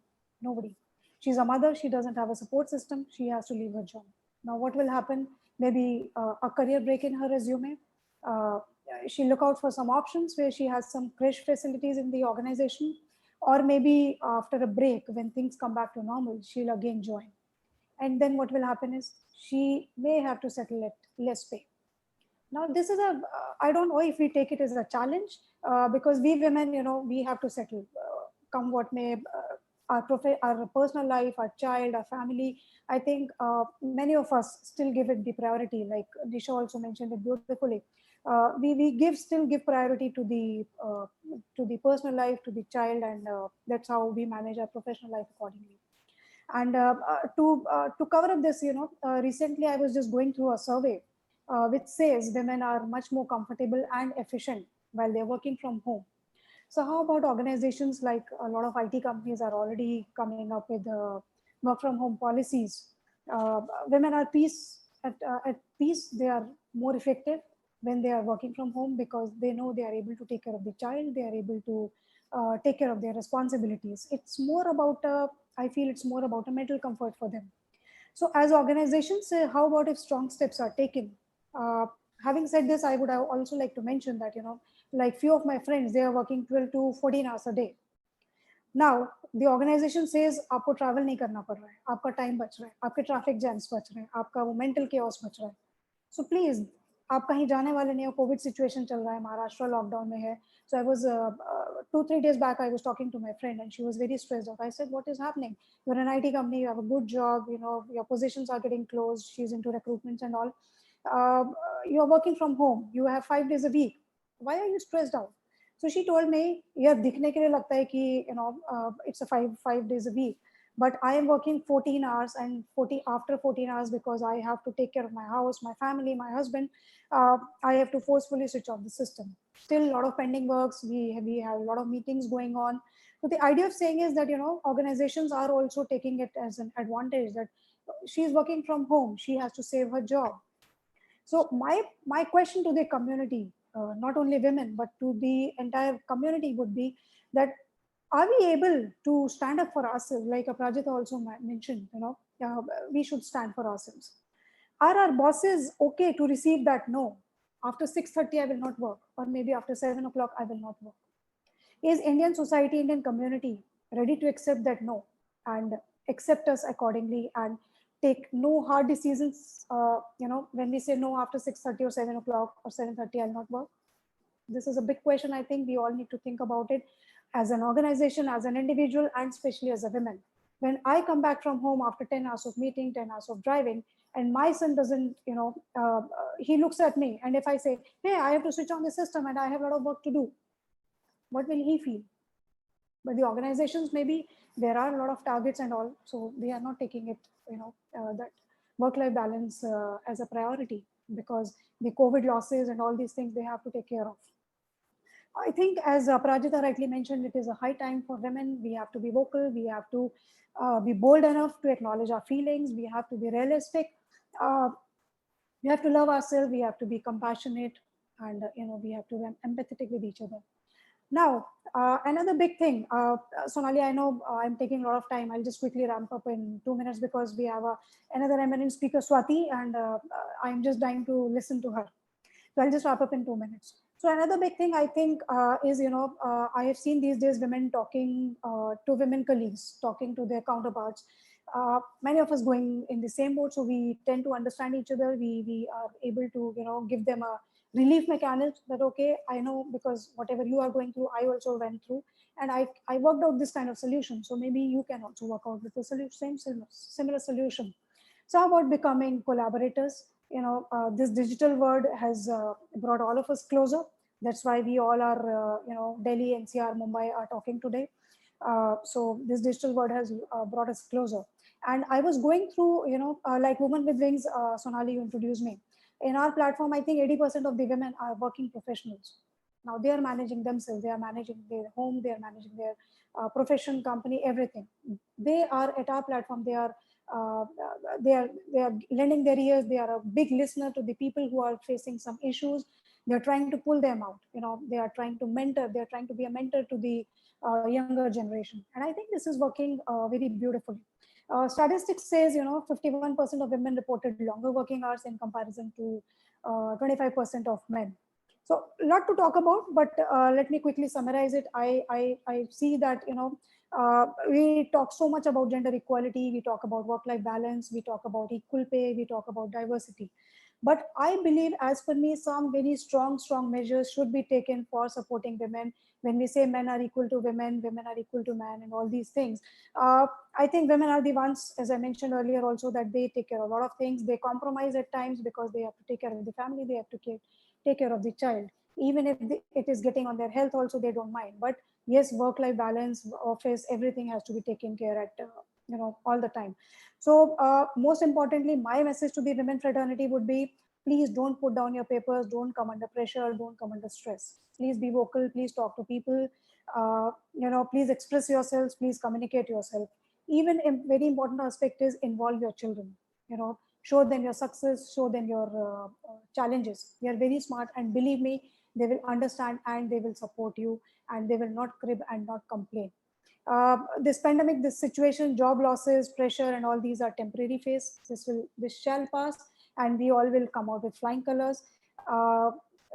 Nobody. She's a mother, she doesn't have a support system, she has to leave her job. Now what will happen? Maybe a career break in her resume. uh, she'll look out for some options where she has some creche facilities in the organization, or maybe after a break, when things come back to normal, she'll again join. And then what will happen is she may have to settle at less pay. Now this is I don't know if we take it as a challenge, because we women, we have to settle, come what may, our personal life, our child, our family. I think many of us still give it the priority, like Nisha also mentioned it beautifully. We still give priority to the personal life, to the child, and that's how we manage our professional life accordingly. And to cover up this, recently I was just going through a survey which says women are much more comfortable and efficient while they're working from home. So how about organizations, like a lot of IT companies are already coming up with work from home policies? Women are at peace. They are more effective when they are working from home, because they know they are able to take care of the child. They are able to take care of their responsibilities. It's more about, I feel it's more about a mental comfort for them. So as organizations, how about if strong steps are taken? Uh, Having said this, I would also like to mention that, like few of my friends, they are working 12 to 14 hours a day. Now the organization says आपको travel नहीं करना पड़ रहा है, आपका time बच रहा है, आपके traffic jams बच रहे हैं, आपका वो mental chaos बच रहा है. So please, आप कहीं जाने वाले नहीं हो, कोविड सिचुएशन चल रहा है, महाराष्ट्र लॉकडाउन में है. So I was 2-3 days back, I was talking to my friend and she was very stressed out. I said, what is happening? You're an IT company, you have a good job, your positions are getting closed. She's into recruitments and all. You're working from home, you have 5 days a week. Why are you stressed out? So she told me, "Yeah, दिखने के लिए लगता है कि it's a five days a week, but I am working 14 hours and 14 hours because I have to take care of my house, my family, my husband. I have to forcefully switch off the system. Still a lot of pending works. We have a lot of meetings going on. So the idea of saying is that organizations are also taking it as an advantage that she's working from home. She has to save her job. So my question to the community, not only women but to the entire community, would be that are we able to stand up for ourselves? Like Aprajita also mentioned, we should stand for ourselves. Are our bosses okay to receive that no? After 6:30 I will not work, or maybe after 7 o'clock I will not work. Is Indian society, Indian community ready to accept that no and accept us accordingly and take no hard decisions? When we say no after 6:30 or 7 o'clock or 7:30, I'll not work. This is a big question. I think we all need to think about it as an organization, as an individual, and especially as a woman. When I come back from home after 10 hours of meeting, 10 hours of driving, and my son doesn't, he looks at me, and if I say, "Hey, I have to switch on the system and I have a lot of work to do," what will he feel? But the organizations, maybe there are a lot of targets and all, so they are not taking it, that work-life balance as a priority, because the COVID losses and all these things they have to take care of. I think, as Prajita rightly mentioned, it is a high time for women. We have to be vocal. We have to be bold enough to acknowledge our feelings. We have to be realistic. We have to love ourselves. We have to be compassionate, and we have to be empathetic with each other. Now, another big thing, Sonali, I know I'm taking a lot of time. I'll just quickly ramp up in 2 minutes because we have another eminent speaker, Swati, and I'm just dying to listen to her. So I'll just wrap up in 2 minutes. So another big thing I think is, I have seen these days women talking to women colleagues, talking to their counterparts. Many of us going in the same boat, so we tend to understand each other. We are able to, give them a relief mechanism that, okay, I know because whatever you are going through, I also went through, and I worked out this kind of solution. So maybe you can also work out with the similar solution. So how about becoming collaborators? This digital world has brought all of us closer. That's why we all are, Delhi, NCR, Mumbai are talking today. So this digital world has brought us closer. And I was going through, like Women with Wings, Sonali, you introduced me. In our platform, I think 80% of the women are working professionals. Now they are managing themselves, they are managing their home, they are managing their profession, company, everything. They are at our platform, they are lending their ears. They are a big listener to the people who are facing some issues. They're trying to pull them out. They are trying to mentor. They're trying to be a mentor to the younger generation. And I think this is working very beautifully. Statistics says 51% of women reported longer working hours in comparison to 25% of men. So a lot to talk about, but let me quickly summarize it. I see that we talk so much about gender equality, we talk about work-life balance, we talk about equal pay, we talk about diversity. But I believe, as per me, some very strong measures should be taken for supporting women. When we say men are equal to women, women are equal to men, and all these things, I think women are the ones, as I mentioned earlier also, that they take care of a lot of things. They compromise at times because they have to take care of the family, they have to take care of the child. Even if it is getting on their health also, they don't mind. But yes, work-life balance, office, everything has to be taken care at all the time. So most importantly, my message to the women fraternity would be, please don't put down your papers, don't come under pressure, don't come under stress. Please be vocal, please talk to people, please express yourselves, please communicate yourself. Even a very important aspect is involve your children. Show them your success, show them your challenges. They are very smart, and believe me, they will understand and they will support you, and they will not crib and not complain. This pandemic, this situation, job losses, pressure, and all these are temporary phase. This shall pass, and we all will come out with flying colors.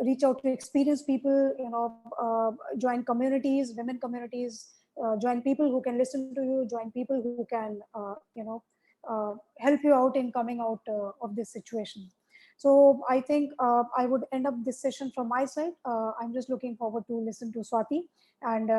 Reach out to experienced people, join communities, women communities, join people who can listen to you, join people who can, help you out in coming out of this situation. So I think I would end up this session from my side. I'm just looking forward to listen to Swati, and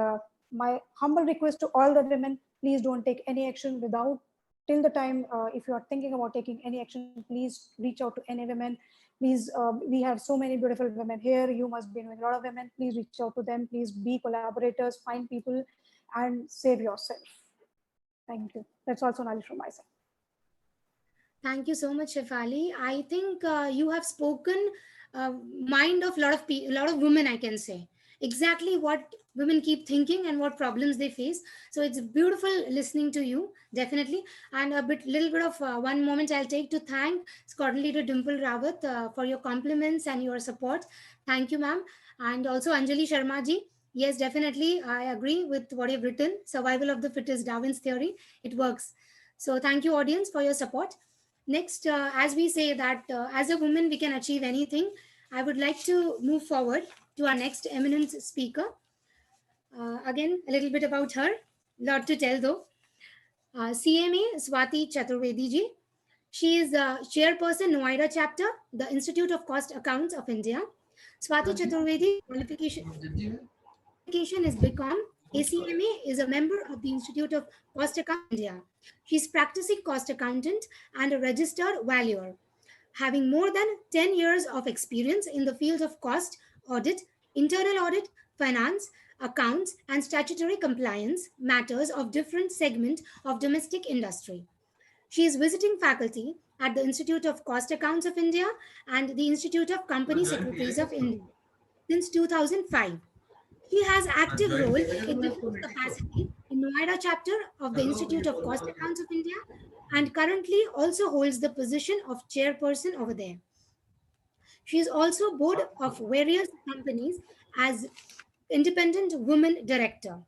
my humble request to all the women, please don't take any action without till the time, if you are thinking about taking any action, please reach out to any women. Please, we have so many beautiful women here. You must be knowing a lot of women. Please reach out to them. Please be collaborators, find people, and save yourself. Thank you. That's also knowledge from my side. Thank you so much, Shefali. I think you have spoken mind of a lot of women. I can say exactly what women keep thinking and what problems they face. So it's beautiful listening to you, definitely. And little bit of one moment I'll take to thank Squadron Leader Dimple Rawat for your compliments and your support. Thank you, ma'am, and also Anjali Sharma ji. Yes, definitely, I agree with what you've written. Survival of the fittest, Darwin's theory. It works. So thank you, audience, for your support. Next, as we say that as a woman we can achieve anything, I would like to move forward to our next eminent speaker. Again, a little bit about her. Lot to tell though. CMA Swati Chaturvedi ji. She is chairperson Noida chapter, the Institute of Cost Accounts of India. Swati Chaturvedi qualification is BCom. ACMA is a member of the Institute of Cost Accounts India. She's practicing cost accountant and a registered valuer, having more than 10 years of experience in the field of cost audit, internal audit, finance, accounts, and statutory compliance matters of different segment of domestic industry. She is visiting faculty at the Institute of Cost Accounts of India and the Institute of Company Secretaries of India since 2005. She has active role in different capacity in Noida chapter of the Institute of Cost Accounts of India and currently also holds the position of chairperson over there. She is also board of various companies as independent woman director.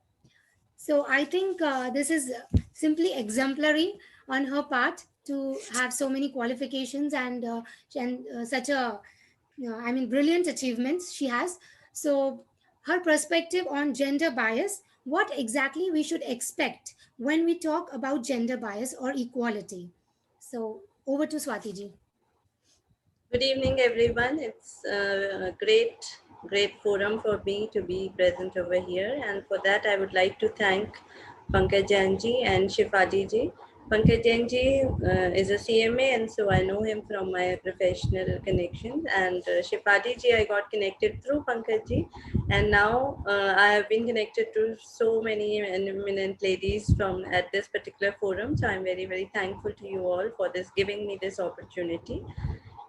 So I think this is simply exemplary on her part to have so many qualifications and such a I mean brilliant achievements she has. So her perspective on gender bias, what exactly we should expect when we talk about gender bias or equality. So over to Swati ji. Good evening, everyone. It's a great forum for me to be present over here. And for that, I would like to thank Pankaj Jainji and Shefali ji. Pankaj Jainji is a CMA, and so I know him from my professional connections. And Shefali ji, I got connected through Pankaj ji. And now I have been connected to so many eminent ladies from at this particular forum. So I'm very, very thankful to you all for this giving me this opportunity.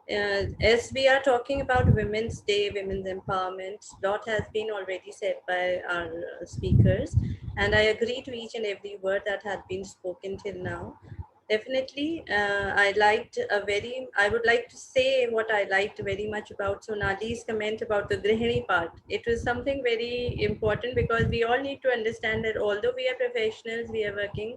As we are talking about Women's Day, women's empowerment, lot has been already said by our speakers, and I agree to each and every word that had been spoken till now. Definitely, I would like to say what I liked very much about Sonali's comment about the Grihini part. It was something very important because we all need to understand that although we are professionals, we are working,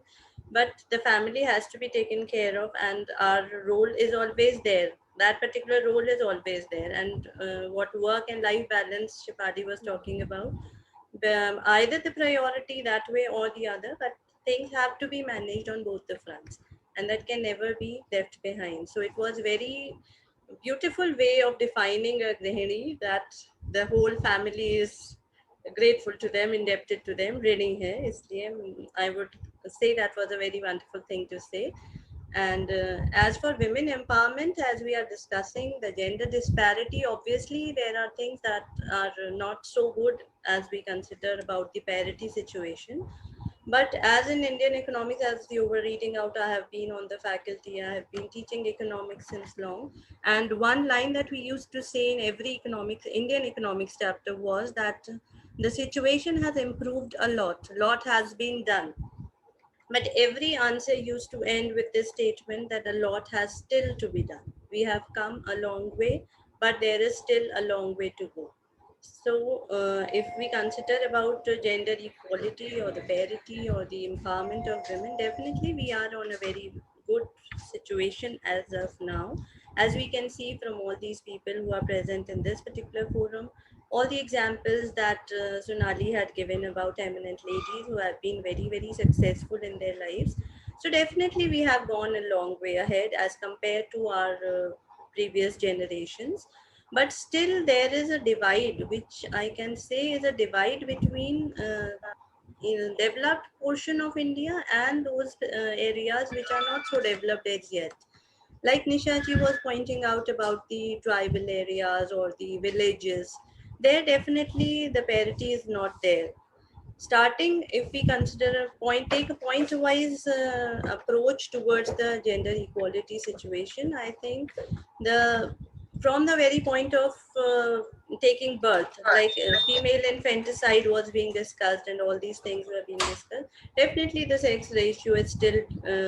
but the family has to be taken care of, and our role is always there. That particular role is always there. And what work and life balance Shefali was talking about, either the priority that way or the other, but things have to be managed on both the fronts, and that can never be left behind. So it was very beautiful way of defining a grihini, that the whole family is grateful to them, indebted to them, reading here. Isliye, I would say that was a very wonderful thing to say. And as for women empowerment, as we are discussing the gender disparity, obviously there are things that are not so good as we consider about the parity situation. But as in Indian economics, as you were reading out, I have been on the faculty, I have been teaching economics since long. And one line that we used to say in every Indian economics chapter was that the situation has improved a lot has been done. But every answer used to end with this statement that a lot has still to be done. We have come a long way, but there is still a long way to go. So if we consider about gender equality or the parity or the empowerment of women, definitely we are on a very good situation as of now. As we can see from all these people who are present in this particular forum, all the examples that Sonali had given about eminent ladies who have been very, very successful in their lives. So definitely we have gone a long way ahead as compared to our previous generations. But still there is a divide, which I can say is a divide between in developed portion of India and those areas which are not so developed as yet. Like Nishaji was pointing out about the tribal areas or the villages, there definitely the parity is not there. Starting, if we consider a point, take a point-wise approach towards the gender equality situation, I think the from the very point of taking birth, like female infanticide was being discussed and all these things were being discussed, definitely the sex ratio is still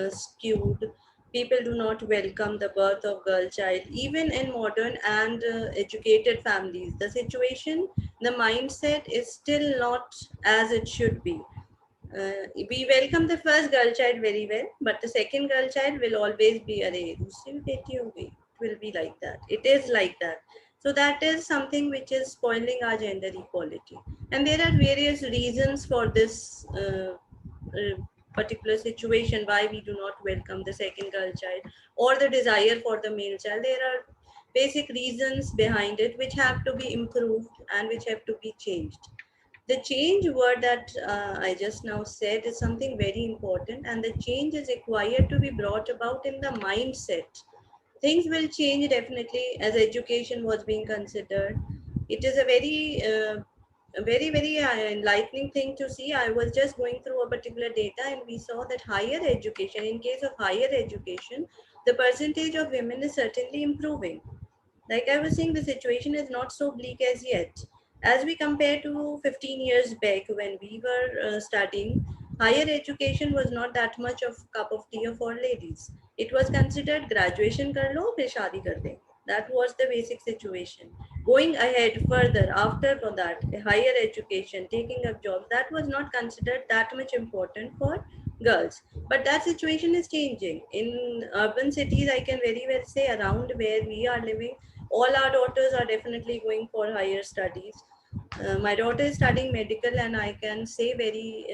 skewed. People do not welcome the birth of girl child, even in modern and educated families. The situation, the mindset is still not as it should be. We welcome the first girl child very well, but the second girl child will always be a दूसरी बेटी होगी. It will be like that. It is like that. So that is something which is spoiling our gender equality. And there are various reasons for this particular situation, why we do not welcome the second girl child or the desire for the male child. There are basic reasons behind it which have to be improved and which have to be changed. The change word that I just now said is something very important, and the change is required to be brought about in the mindset. Things will change definitely as education was being considered. It is a very enlightening thing to see. I was just going through a particular data and we saw that higher education, in case of higher education, the percentage of women is certainly improving. Like I was saying, the situation is not so bleak as yet. As we compare to 15 years back when we were studying, higher education was not that much of cup of tea for ladies. It was considered graduation kar lo, फिर शादी कर दें. That was the basic situation. Going ahead further after that, higher education, taking up jobs, that was not considered that much important for girls. But that situation is changing. In urban cities, I can very well say around where we are living, all our daughters are definitely going for higher studies. My daughter is studying medical, and I can say very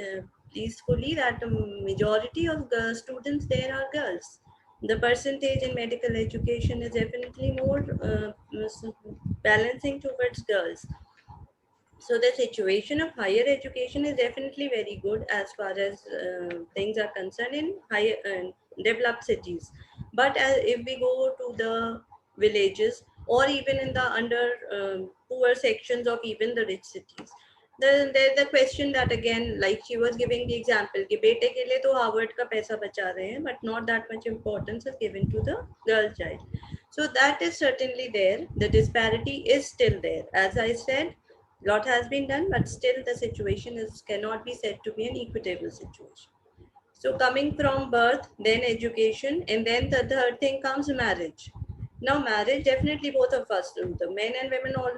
peacefully that the majority of students there are girls. The percentage in medical education is definitely more balancing towards girls. So the situation of higher education is definitely very good as far as things are concerned in higher developed cities. But if we go to the villages or even in the under poor sections of even the rich cities, then there's the question that again, like she was giving the example, कि बेटे के लिए तो Harvard का पैसा बचा रहे हैं, but not that much importance is given to the girl child. So that is certainly there. The disparity is still there. As I said, lot has been done, but still the situation cannot be said to be an equitable situation. So coming from birth, then education, and then the third thing comes marriage. Now marriage, definitely both of us do. The men and women all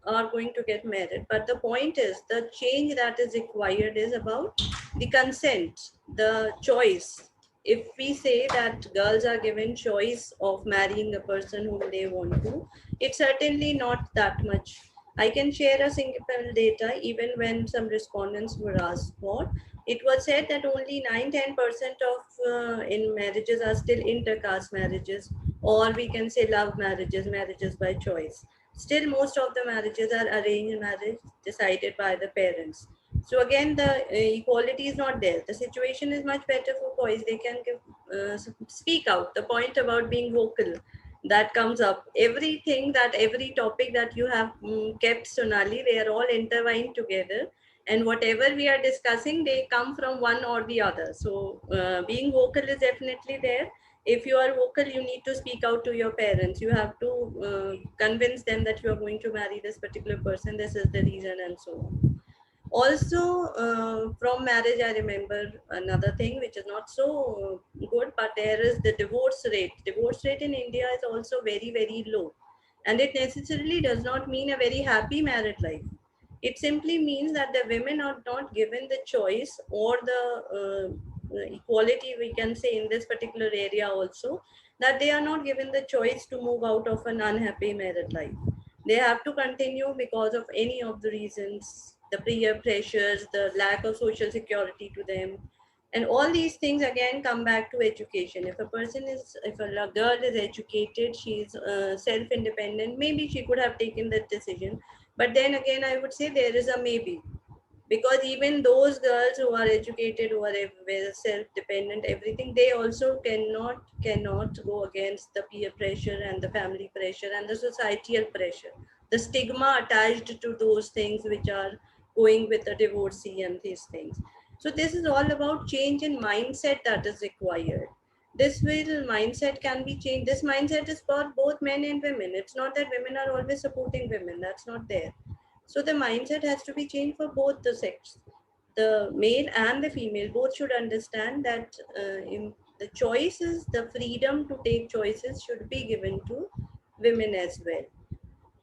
are going to get married. But the point is, the change that is required is about the consent, the choice. If we say that girls are given choice of marrying a person whom they want to, it's certainly not that much. I can share a single data. Even when some respondents were asked for, it was said that only 9-10% of in marriages are still intercaste marriages, or we can say love marriages, marriages by choice. Still, most of the marriages are arranged marriage decided by the parents. So again, the equality is not there. The situation is much better for boys. They can speak out. The point about being vocal, that comes up. Everything that every topic that you have kept, Sonali, they are all intertwined together. And whatever we are discussing, they come from one or the other. So being vocal is definitely there. If you are vocal, you need to speak out to your parents. You have to convince them that you are going to marry this particular person. This is the reason, and so on. Also, from marriage, I remember another thing which is not so good, but there is the divorce rate. Divorce rate in India is also very, very low. And it necessarily does not mean a very happy married life. It simply means that the women are not given the choice or the equality, we can say, in this particular area also, that they are not given the choice to move out of an unhappy married life. They have to continue because of any of the reasons, the peer pressures, the lack of social security to them. And all these things again come back to education. If a girl is educated, she's self-independent, maybe she could have taken that decision. But then again, I would say there is a maybe. because even those girls who are educated, who are self-dependent, everything, they also cannot go against the peer pressure and the family pressure and the societal pressure, the stigma attached to those things which are going with a divorcee and these things. So this is all about change in mindset that is required. This mindset can be changed. This mindset is for both men and women. It's not that women are always supporting women. That's not there. So the mindset has to be changed for both the sexes. The male and the female both should understand that in the choices, the freedom to take choices should be given to women as well.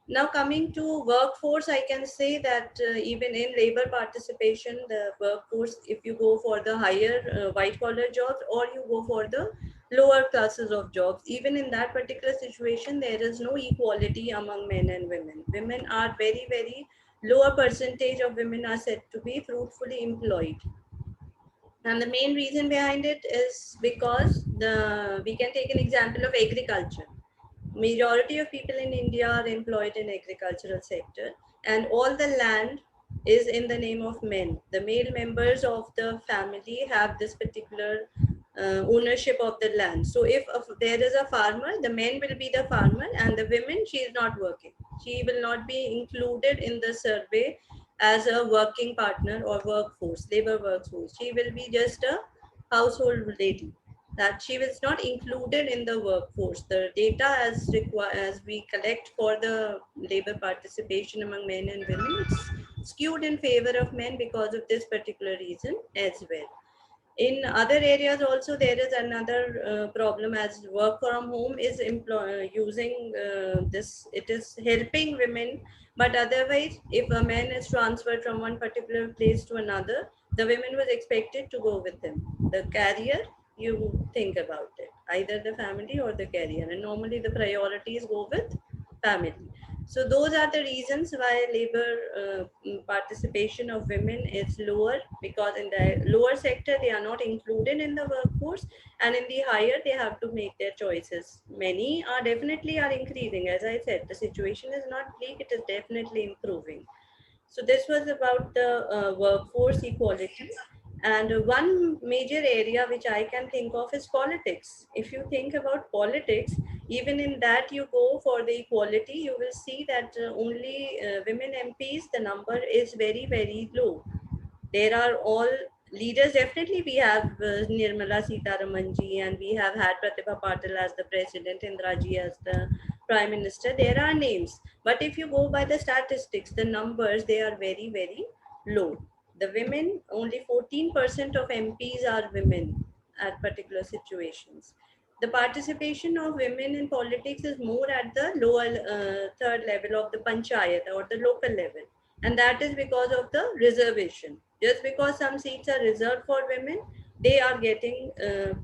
Now coming to workforce, I can say that even in labor participation, the workforce, if you go for the higher white collar jobs or you go for the lower classes of jobs, even in that particular situation, there is no equality among men and women. Women are very lower percentage of women are said to be fruitfully employed. And the main reason behind it is because we can take an example of agriculture. Majority of people in India are employed in agricultural sector, and all the land is in the name of men. The male members of the family have this particular ownership of the land. So if there is a farmer, the men will be the farmer, and the women, she is not working. She will not be included in the survey as a working partner or workforce, labor workforce. She will be just a household lady, that she was not included in the workforce. The data as we collect for the labor participation among men and women, it's skewed in favor of men because of this particular reason as well. In other areas also, there is another problem, as work from home is using this, it is helping women, but otherwise if a man is transferred from one particular place to another, the women was expected to go with him. The career, you think about it, either the family or the career, and normally the priorities go with family. So those are the reasons why labor participation of women is lower, because in the lower sector, they are not included in the workforce, and in the higher, they have to make their choices. Many are definitely are increasing. As I said, the situation is not bleak, it is definitely improving. So this was about the workforce equality. And one major area which I can think of is politics. If you think about politics, even in that you go for the equality, you will see that only women MPs, the number is very low. There are all leaders. Definitely we have Nirmala Sitharamanji, and we have had Pratibha Patil as the president, Indraji as the prime minister. There are names, but if you go by the statistics, the numbers, they are very low. The women, only 14% of MPs are women at particular situations. The participation of women in politics is more at the lower third level of the panchayat or the local level. And that is because of the reservation. Just because some seats are reserved for women, they are getting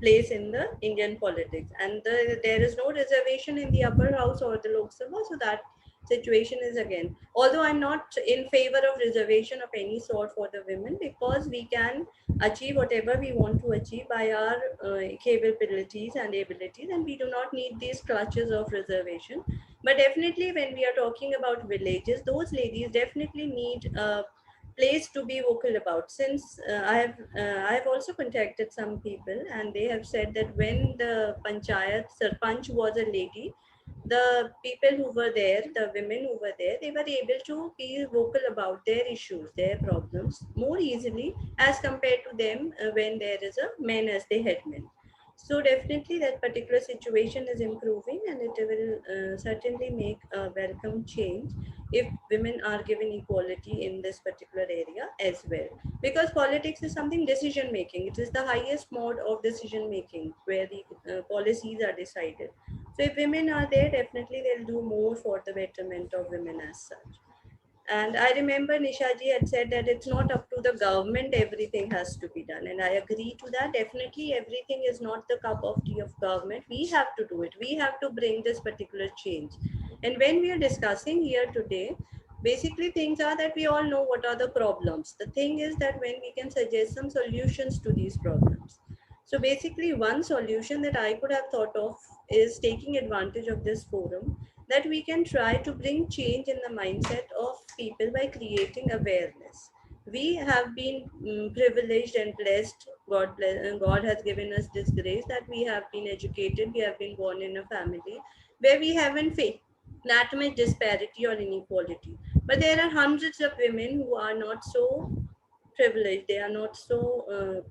place in the Indian politics. And there is no reservation in the upper house or the Lok Sabha, so that situation is again. Although I'm not in favor of reservation of any sort for the women, because we can achieve whatever we want to achieve by our capabilities and abilities, and we do not need these clutches of reservation. But definitely when we are talking about villages, those ladies definitely need a place to be vocal about. Since I have also contacted some people, and they have said that when the panchayat sarpanch was a lady, the people who were there, the women who were there, they were able to be vocal about their issues, their problems more easily as compared to them when there is a man as the headman. So definitely that particular situation is improving, and it will certainly make a welcome change if women are given equality in this particular area as well. Because politics is something decision making. It is the highest mode of decision making where the policies are decided. So if women are there, definitely they'll do more for the betterment of women as such. And I remember Nishaji had said that it's not up to the government, everything has to be done. And I agree to that. Definitely everything is not the cup of tea of government. We have to do it. We have to bring this particular change. And when we are discussing here today, basically things are that we all know what are the problems. The thing is that when we can suggest some solutions to these problems. So basically one solution that I could have thought of is taking advantage of this forum, that we can try to bring change in the mindset of people by creating awareness. We have been privileged and blessed. God has given us this grace that we have been educated, we have been born in a family where we haven't faced that much disparity or inequality. But there are hundreds of women who are not so privileged, they are not so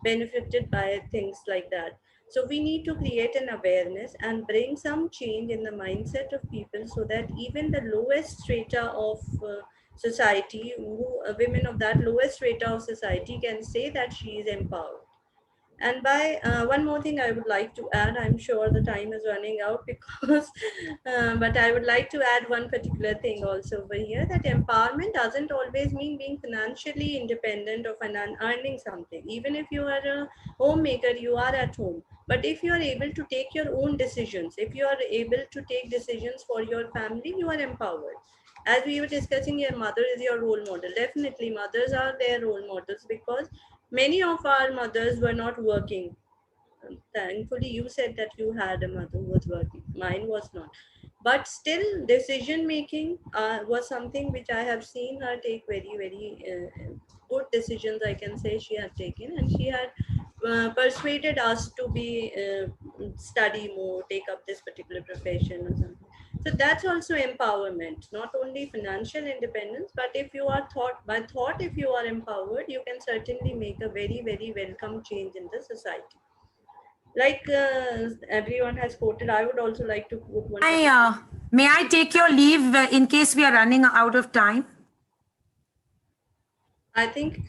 benefited by things like that. So we need to create an awareness and bring some change in the mindset of people so that even the lowest strata of society, women of that lowest strata of society can say that she is empowered. And by one more thing I would like to add, I'm sure the time is running out because, but I would like to add one particular thing also over here, that empowerment doesn't always mean being financially independent or earning something. Even if you are a homemaker, you are at home. But if you are able to take your own decisions, if you are able to take decisions for your family, you are empowered. As we were discussing, your mother is your role model. Definitely, mothers are their role models because many of our mothers were not working. Thankfully, you said that you had a mother who was working. Mine was not. But still, decision making was something which I have seen her take very, very good decisions, I can say she had taken. And she had persuaded us to be study more, take up this particular profession or something. So that's also empowerment, not only financial independence, but if you are if you are empowered, you can certainly make a very, very welcome change in the society. Like everyone has quoted, I would also like to quote one. May I take your leave in case we are running out of time? I think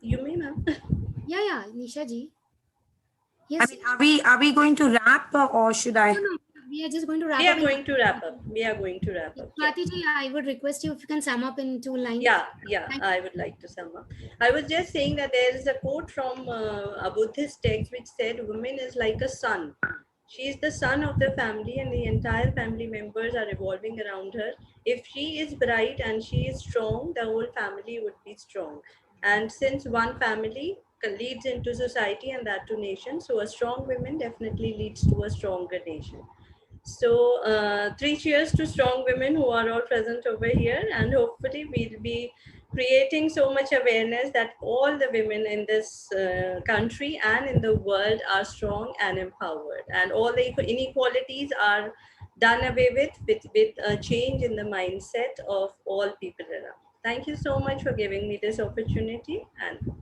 you may, ma'am. Yeah, Nisha ji. I Yes. mean, are we going to wrap or should I? No, we are just going to wrap We up. are going to wrap up. We are going to wrap up. Swati ji, I would request you if you can sum up in 2 lines. Yeah, I would like to sum up. I was just saying that there is a quote from a Buddhist text which said, woman is like a sun. She is the sun of the family and the entire family members are revolving around her. If she is bright and she is strong, the whole family would be strong. And since one family leads into society and that to nation, so a strong woman definitely leads to a stronger nation. So 3 cheers to strong women who are all present over here, and hopefully we'll be creating so much awareness that all the women in this country and in the world are strong and empowered, and all the inequalities are done away with a change in the mindset of all people around. Thank you so much for giving me this opportunity. And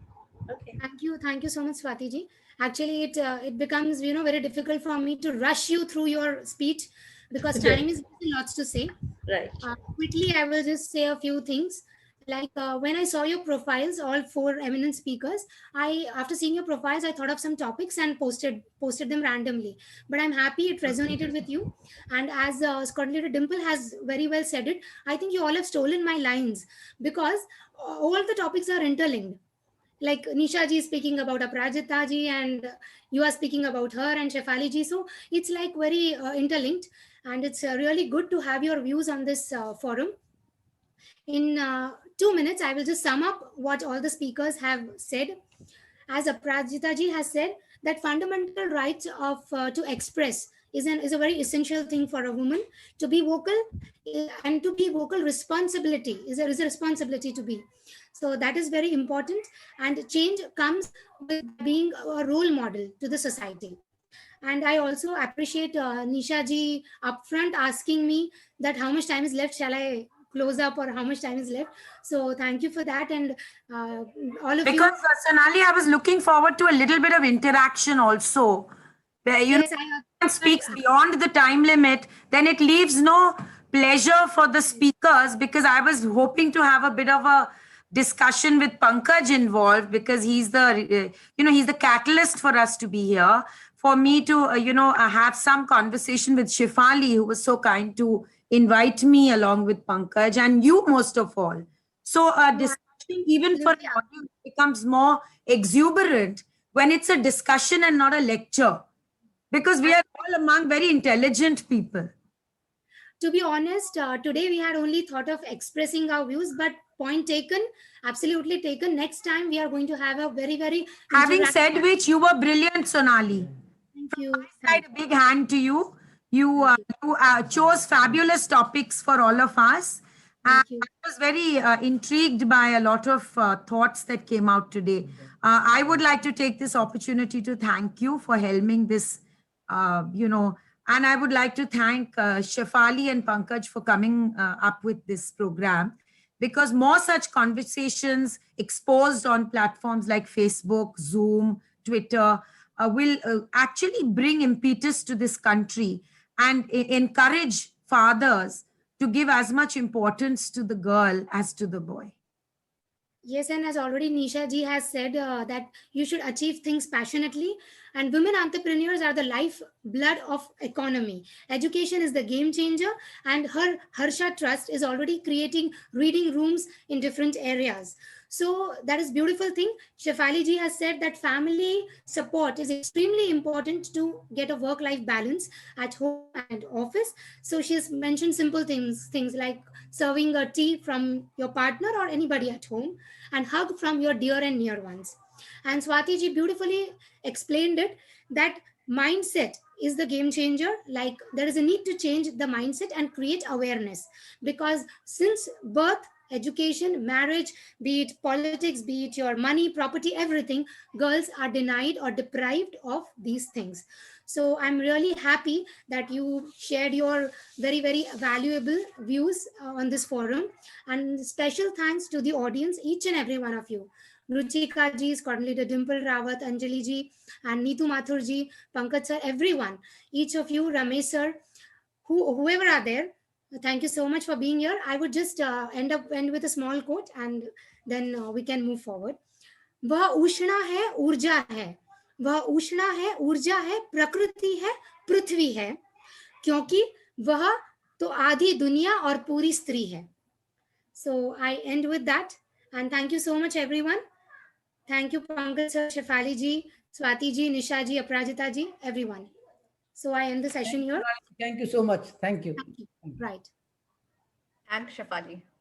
okay. Thank you so much, Swati ji. Actually, it becomes very difficult for me to rush you through your speech because time is lots to say. Right. Quickly, I will just say a few things. Like when I saw your profiles, all 4 eminent speakers, after seeing your profiles, I thought of some topics and posted them randomly. But I'm happy it resonated with you. And as Scott Leader Dimple has very well said it, I think you all have stolen my lines because all the topics are interlinked. Like Nisha ji is speaking about Aparajita ji and you are speaking about her and Shefali ji. So it's like very interlinked, and it's really good to have your views on this forum. In 2 minutes, I will just sum up what all the speakers have said. As Aparajita ji has said, that fundamental right of to express is a very essential thing for a woman. To be vocal and to be vocal responsibility is a responsibility to be. So that is very important, and change comes with being a role model to the society. And I also appreciate Nisha ji upfront asking me that how much time is left, shall I close up or how much time is left. So thank you for that. And all of because Sonali, I was looking forward to a little bit of interaction also. Where speaks beyond the time limit, then it leaves no pleasure for the speakers, because I was hoping to have a bit of a discussion with Pankaj involved, because he's the he's the catalyst for us to be here, for me to have some conversation with Shefali, who was so kind to invite me along with Pankaj, and you most of all. So discussion even for an audience becomes more exuberant when it's a discussion and not a lecture, because we are all among very intelligent people. To be honest, today we had only thought of expressing our views, but point taken, absolutely taken. Next time we are going to have a very, very... Having said which, you were brilliant, Sonali. Thank you. From my side, a big hand to you. You chose fabulous topics for all of us. Thank you. I was very intrigued by a lot of thoughts that came out today. I would like to take this opportunity to thank you for helming this, and I would like to thank Shefali and Pankaj for coming up with this program, because more such conversations exposed on platforms like Facebook, Zoom, Twitter will actually bring impetus to this country and encourage fathers to give as much importance to the girl as to the boy. Yes, and as already Nisha ji has said, that you should achieve things passionately, and women entrepreneurs are the lifeblood of economy. Education is the game changer, and her Harsha Trust is already creating reading rooms in different areas. So that is beautiful thing. Shefali ji has said that family support is extremely important to get a work-life balance at home and office. So she has mentioned simple things like serving a tea from your partner or anybody at home, and hug from your dear and near ones. And Swati ji beautifully explained it, that mindset is the game changer. Like, there is a need to change the mindset and create awareness, because since birth, education, marriage, be it politics, be it your money, property, everything, girls are denied or deprived of these things. So I'm really happy that you shared your very, very valuable views on this forum. And special thanks to the audience, each and every one of you. Ruchika ji, coordinator Dimple Rawat, Anjali ji, and Neetu Mathur ji, Pankaj sir, everyone, each of you, Ramesh sir, whoever are there, thank you so much for being here. I would just end with a small quote, and then we can move forward. वह उष्णा है, ऊर्जा है, वह उष्णा है, ऊर्जा है, प्रकृति है, पृथ्वी है, क्योंकि वह तो आधी दुनिया और पूरी स्त्री है. So I end with that, and thank you so much everyone. Thank you Pankaj sir, Shefali ji, Swati ji, Nisha ji, Aparajita ji, everyone. So I end the session here. Thank you so much. Thank you. Thank you. Right. Thanks, Shefali.